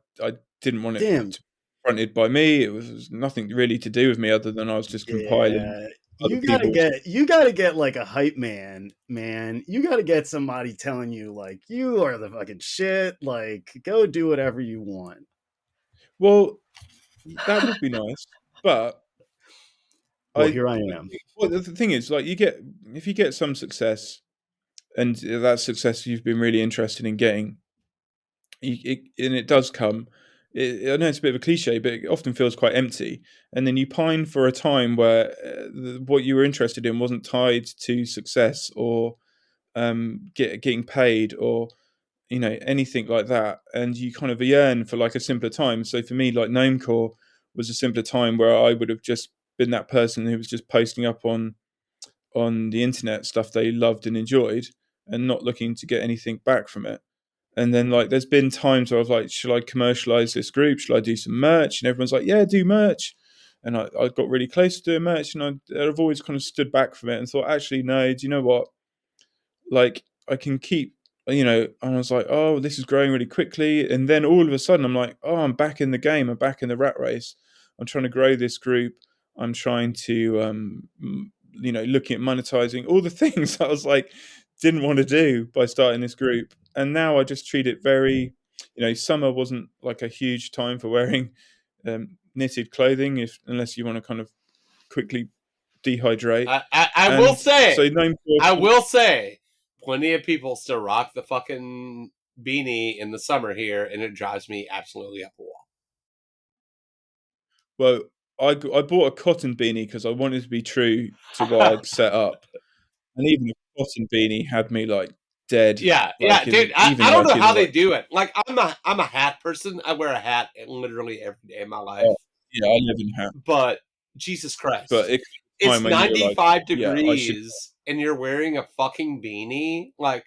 didn't want it to be fronted by me. It was nothing really to do with me other than I was just compiling. You gotta get like a hype man. You gotta get somebody telling you like you are the fucking shit. Like, go do whatever you want. Well, that would be nice, but here I am. Well, the thing is, like, if you get some success, and that success you've been really interested in getting, and it does come. I know it's a bit of a cliche, but it often feels quite empty. And then you pine for a time where what you were interested in wasn't tied to success or getting paid or anything like that, and you kind of yearn for like a simpler time. So for me, like Nomecore was a simpler time where I would have just been that person who was just posting up on the internet stuff they loved and enjoyed, and not looking to get anything back from it. And then like there's been times where I was like, should I commercialize this group? Should I do some merch? And everyone's like, yeah, do merch. And I got really close to doing merch, and I've always kind of stood back from it and thought, actually, no, do you know what? Like, I can keep, and I was like, oh, this is growing really quickly. And then all of a sudden I'm like, oh, I'm back in the game. I'm back in the rat race. I'm trying to grow this group. I'm trying to, looking at monetizing all the things I was like, didn't want to do by starting this group. And now I just treat it very, summer wasn't like a huge time for wearing knitted clothing, unless you want to kind of quickly dehydrate. I will say, I will say, plenty of people still rock the fucking beanie in the summer here, and it drives me absolutely up the wall. Well, I bought a cotton beanie because I wanted to be true to what I'd set up, and even a cotton beanie had me like dead. Yeah, like, dude. I don't know how they do it. Like, I'm a hat person. I wear a hat literally every day of my life. Yeah, I live in hat. But Jesus Christ, but it's 95 degrees, and you're wearing a fucking beanie. Like,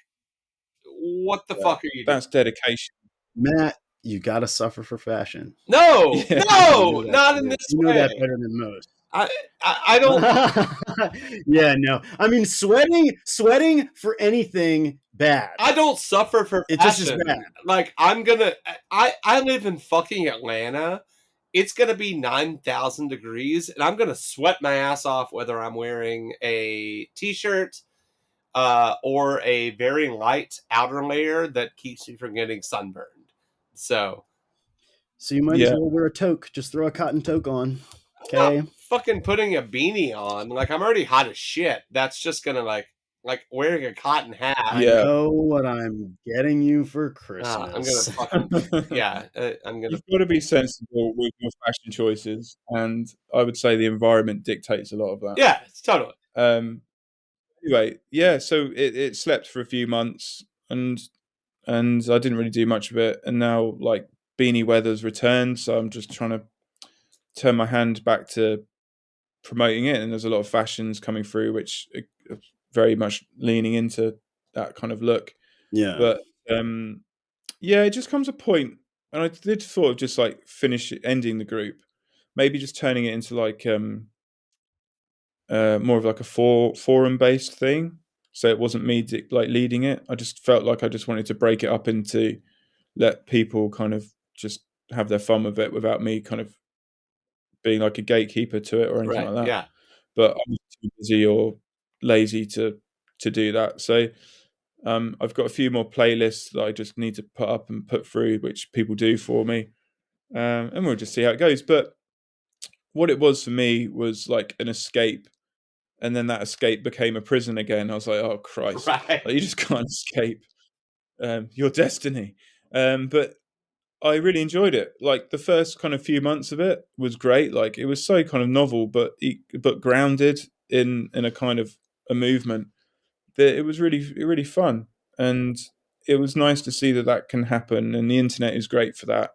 what the fuck are you doing? That's dedication, Matt. You gotta suffer for fashion. No, not in this way. You know that better than most. I don't. Yeah, no. I mean, sweating for anything bad. I don't suffer for fashion. It just is bad. Like, I live in fucking Atlanta. It's gonna be 9,000 degrees, and I'm gonna sweat my ass off whether I'm wearing a t-shirt or a very light outer layer that keeps me from getting sunburned. So you might as well wear a toque. Just throw a cotton toque on. Okay. I'm not fucking putting a beanie on. Like, I'm already hot as shit. That's just gonna like wearing a cotton hat. I know what I'm getting you for Christmas. I'm gonna fucking I'm gonna. You've got to be sensible with your fashion choices, and I would say the environment dictates a lot of that. Yeah, totally. Anyway, yeah. So it slept for a few months, and I didn't really do much of it. And now, like, beanie weather's returned, so I'm just trying to turn my hand back to promoting it. And there's a lot of fashions coming through, which are very much leaning into that kind of look. Yeah. But Yeah, it just comes a point, and I did thought of just like ending the group, maybe just turning it into like more of like a forum based thing. So it wasn't me like leading it. I just felt like I just wanted to break it up into let people kind of just have their fun with it without me kind of being like a gatekeeper to it or anything Right. like that. Yeah. But I'm too busy or lazy to do that. So I've got a few more playlists that I just need to put up and put through, which people do for me, and we'll just see how it goes. But what it was for me was like an escape, and then that escape became a prison again. I was like, oh Christ, Right. like, you just can't escape your destiny. But I really enjoyed it. Like the first kind of few months of it was great. Like it was so kind of novel, but grounded in a kind of a movement that it was really fun, and it was nice to see that that can happen. And the internet is great for that.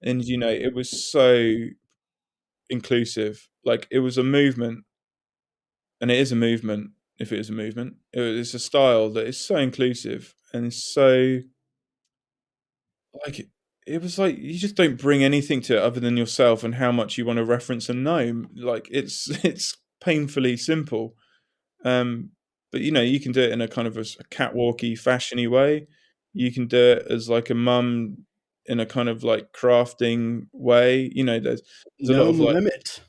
And it was so inclusive. Like it was a movement, and it is a movement. If it is a movement, it's a style that is so inclusive and so like it was like you just don't bring anything to it other than yourself and how much you want to reference a gnome. Like it's painfully simple. Um, but you can do it in a kind of a catwalky, fashiony way. You can do it as like a mum in a kind of like crafting way. There's a lot No of like limit.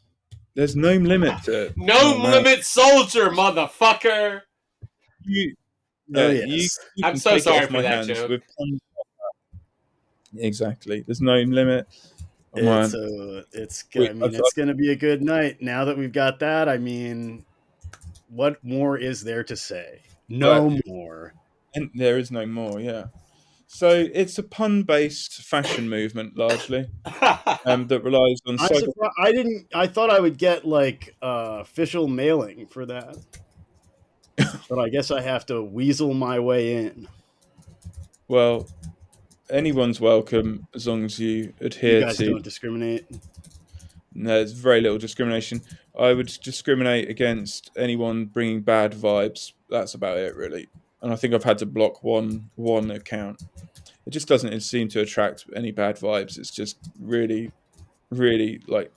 there's no limit to it. No Oh man, limit soldier, motherfucker. you Oh yeah you yes. you I'm can so take it sorry off for my that hands joke. with exactly. There's no limit. Oh It's man, I mean, it's gonna be a good night now that we've got that. I mean, what more is there to say? but No more. and there is no more. Yeah. So it's a pun-based fashion movement largely, that relies on I'm surprised. I didn't. I thought I would get like official mailing for that, but I guess I have to weasel my way in. well, anyone's welcome as long as you You adhere guys to. don't discriminate. No, there's very little discrimination. I would discriminate against anyone bringing bad vibes. That's about it, really. And I think I've had to block one account. It just doesn't seem to attract any bad vibes. It's just really like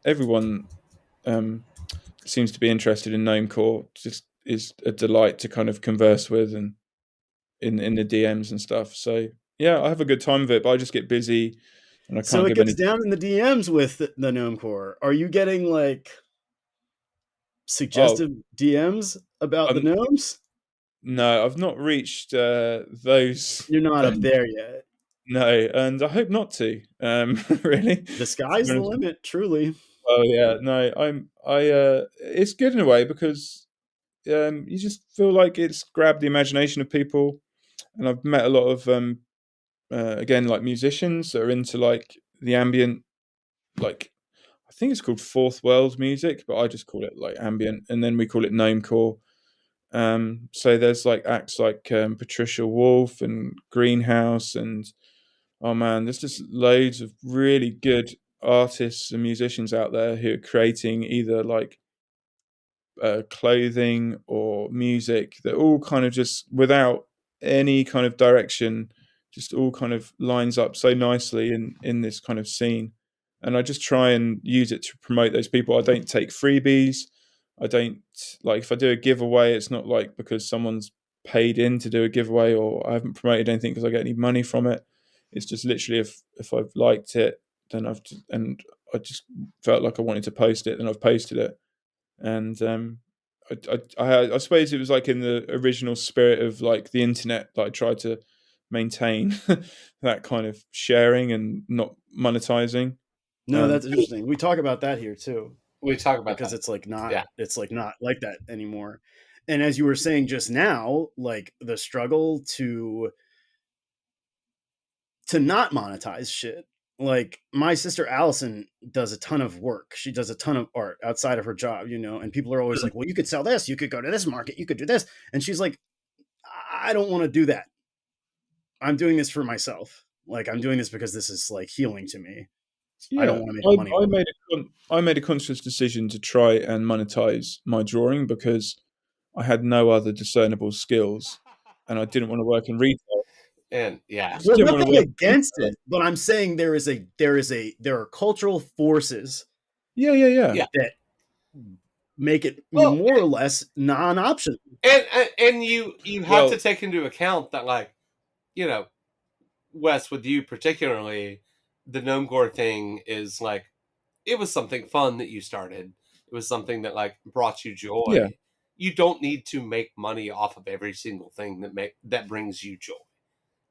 everyone seems to be interested in Gnomecore. Just is a delight to kind of converse with and in the DMs and stuff. So yeah, I have a good time of it, but I just get busy and I So can't it give gets any. down in the DMs with the Gnomecore. Are you getting like Oh, suggestive DMs about the I'm, gnomes? no, I've not reached those. You're not up there yet. No, and I hope not to. Really. The sky's the limit, truly. Oh yeah, no, It's good in a way because you just feel like it's grabbed the imagination of people, and I've met a lot of again like musicians that are into like the ambient, like I think it's called fourth world music, but I just call it like ambient, and then we call it Nomecore. So there's like acts like Patricia Wolf and Greenhouse, and oh man, there's just loads of really good artists and musicians out there who are creating either like clothing or music that all kind of just without any kind of direction, just all kind of lines up so nicely in this kind of scene. And I just try and use it to promote those people. I don't take freebies. I don't like if I do a giveaway, it's not like because someone's paid in to do a giveaway or I haven't promoted anything because I get any money from it. It's just literally if I've liked it, then and I just felt like I wanted to post it, then I've posted it. And I suppose it was like in the original spirit of like the internet that I tried to maintain that kind of sharing and not monetizing. No, that's interesting. We talk about that here too. We talk about Because that. it's like not Yeah. it's like not like that anymore. And as you were saying just now, like the struggle to not monetize shit. Like my sister Allison does a ton of work. She does a ton of art outside of her job, and people are always like, well, you could sell this, you could go to this market, you could do this. And she's like, I don't want to do that. I'm doing this for myself. Like I'm doing this because this is like healing to me. I don't Yeah, want to make money. I made a conscious decision to try and monetize my drawing because I had no other discernible skills, and I didn't want to work in retail. And yeah, well, nothing against it, but I'm saying there are cultural forces. Yeah. That make it more or less non-optional. And you have to take into account that, like, you know, Wes, with you particularly, the Nomecore thing is like, it was something fun that you started. It was something that like brought you joy. Yeah. You don't need to make money off of every single thing that brings you joy.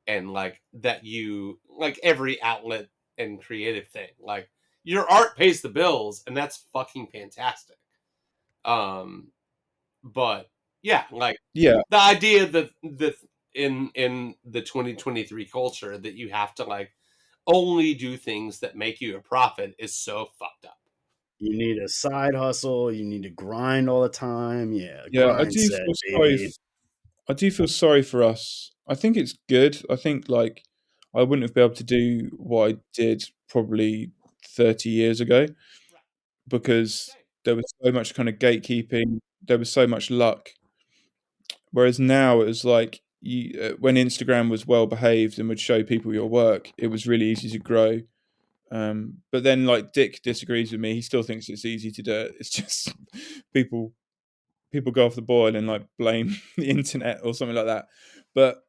And like that, you like every outlet and creative thing. Like, your art pays the bills, and that's fucking fantastic. But yeah, like, the idea that in the 2023 culture that you have to like only do things that make you a profit is so fucked up. You need a side hustle. You need to grind all the time. Yeah, I do set, feel baby. I do feel sorry for us. I think it's good. I think like I wouldn't have been able to do what I did probably 30 years ago because there was so much kind of gatekeeping. There was so much luck. Whereas now it was like when Instagram was well behaved and would show people your work, it was really easy to grow. But then like Dick disagrees with me. He still thinks it's easy to do it. It's just people go off the boil and like blame the internet or something like that. But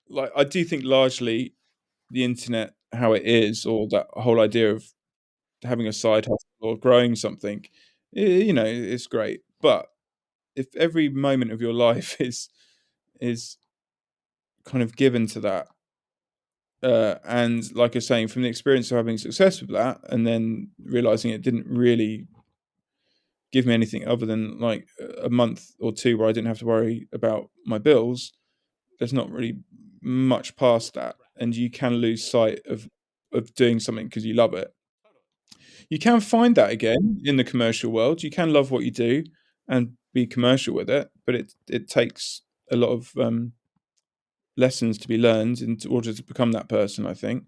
like I do think largely the internet, how it is, or that whole idea of having a side hustle or growing something, it's great. But if every moment of your life is kind of given to that, and like I was saying, from the experience of having success with that, and then realizing it didn't really give me anything other than like a month or two where I didn't have to worry about my bills, there's not really much past that, and you can lose sight of doing something because you love it. You can find that again in the commercial world. You can love what you do and be commercial with it, but it takes a lot of lessons to be learned in order to become that person, I think.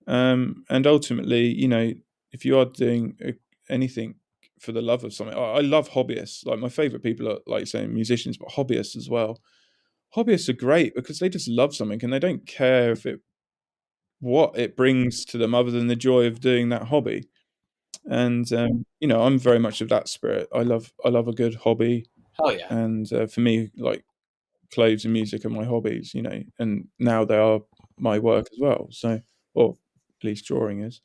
And ultimately, if you are doing anything for the love of something, I love hobbyists. Like my favorite people are, like saying, musicians, but hobbyists as well. Hobbyists are great because they just love something and they don't care what it brings to them other than the joy of doing that hobby. And I'm very much of that spirit. I love a good hobby. Hell yeah. And for me, like clothes and music are my hobbies, and now they are my work as well. So, or at least drawing is.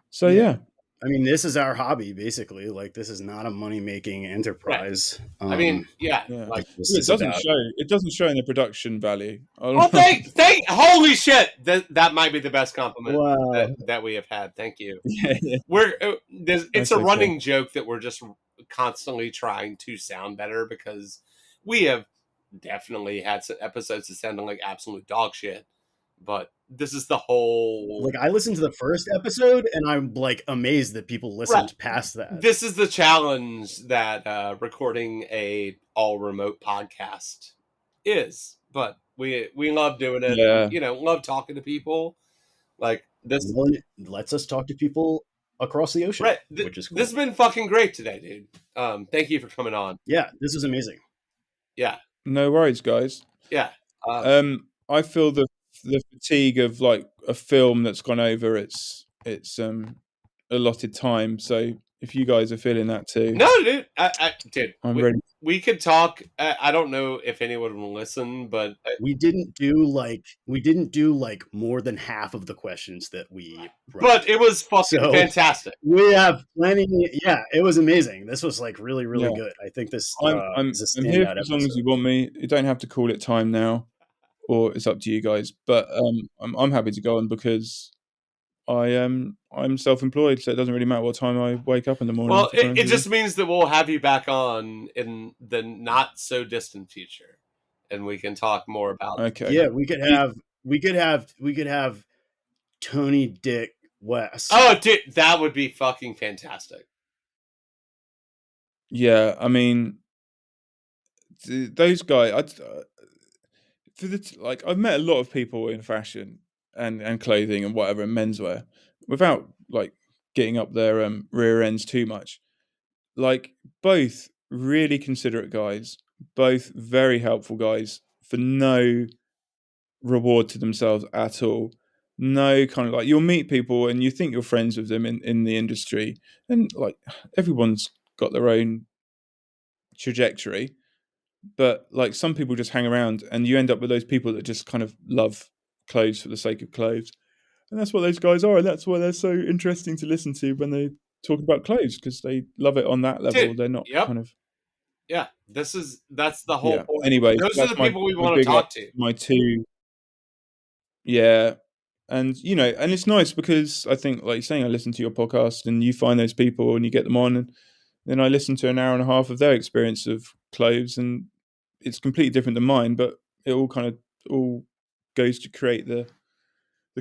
So yeah. I mean, this is our hobby, basically. Like, this is not a money-making enterprise. Right. I mean, yeah. Like, this it doesn't show. It doesn't show in the production value. Well, thank holy shit! That might be the best compliment wow. that we have had. Thank you. Yeah. It's a running joke that we're just constantly trying to sound better because we have definitely had some episodes that sounded like absolute dog shit. But this is the whole. Like, I listened to the first episode and I'm like amazed that people listened past that. This is the challenge that recording a all remote podcast is. But we love doing it. Yeah. Love talking to people. Like this lets us talk to people across the ocean, right? Which is cool. This has been fucking great today, dude. Thank you for coming on. Yeah, this is amazing. Yeah. No worries, guys. Yeah. I feel the fatigue of like a film that's gone over its allotted time. So if you guys are feeling that too, no, dude, dude, I'm ready. We could talk. I don't know if anyone will listen, but we didn't do like more than half of the questions that we wrote. But it was fucking fantastic. We have plenty. Yeah, it was amazing. This was like really, really good. I think this I'm is a here standout as long as you want me. You don't have to call it time now, or it's up to you guys. But I'm happy to go on because I'm self-employed, so it doesn't really matter what time I wake up in the morning. Well, it just means that we'll have you back on in the not so distant future, and we can talk more about. Okay. Yeah, we could have Tony, Dick, Wes. Oh, dude, that would be fucking fantastic. Yeah, I mean, those guys. I've met a lot of people in fashion and clothing and whatever and menswear without like getting up their rear ends too much. Like both really considerate guys, both very helpful guys for no reward to themselves at all. No, kind of like you'll meet people and you think you're friends with them in the industry, and like everyone's got their own trajectory, but like some people just hang around and you end up with those people that just kind of love clothes for the sake of clothes. And that's what those guys are, and that's why they're so interesting to listen to when they talk about clothes, because they love it on that level. Dude, They're not yep. kind of Yeah, that's the whole point. Anyway, Those are that's the people we my want to big up, talk to. my two. Yeah. And and it's nice because I think, like you're saying, I listen to your podcast and you find those people and you get them on, and then I listen to an hour and a half of their experience of clothes, and it's completely different than mine, but it all kind of all goes to create the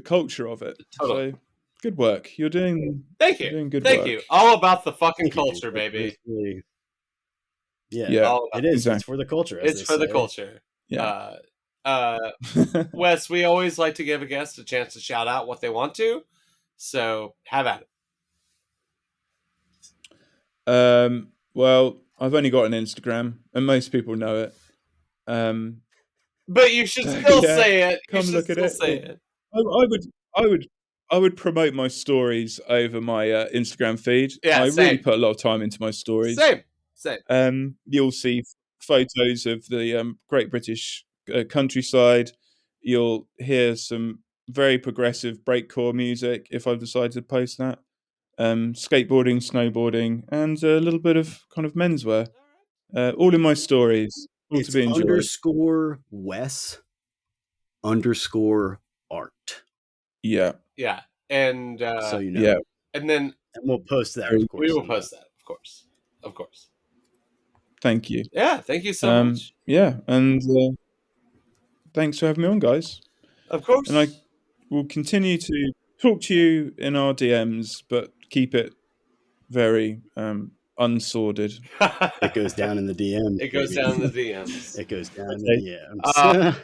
culture of it. Totally. So good work. You're doing good Thank work. you. All about the fucking Thank you, culture, dude. baby. Really, Yeah, it is. exactly. It's for the culture. As It's they for the say. culture. Yeah. Wes, we always like to give a guest a chance to shout out what they want to. So have at it. Well, I've only got an Instagram, and most people know it. But you should still say it. Come look at it. Say it. I would promote my stories over my Instagram feed. Yeah, I same. really put a lot of time into my stories. Same. You'll see photos of the Great British countryside. You'll hear some very progressive breakcore music if I've decided to post that. Skateboarding, snowboarding, and a little bit of kind of menswear. All in my stories. All It's to be enjoyed. _Wes_art. Yeah. Yeah. And so you know. Yeah. And then we'll post that. Of course, we will post that. Of course. Thank you. Yeah, thank you so much. Yeah, and thanks for having me on, guys. Of course. And I will continue to talk to you in our DMs, but keep it very unsordid. It goes down in the DMs. It goes down in the DMs. It goes down in the DMs.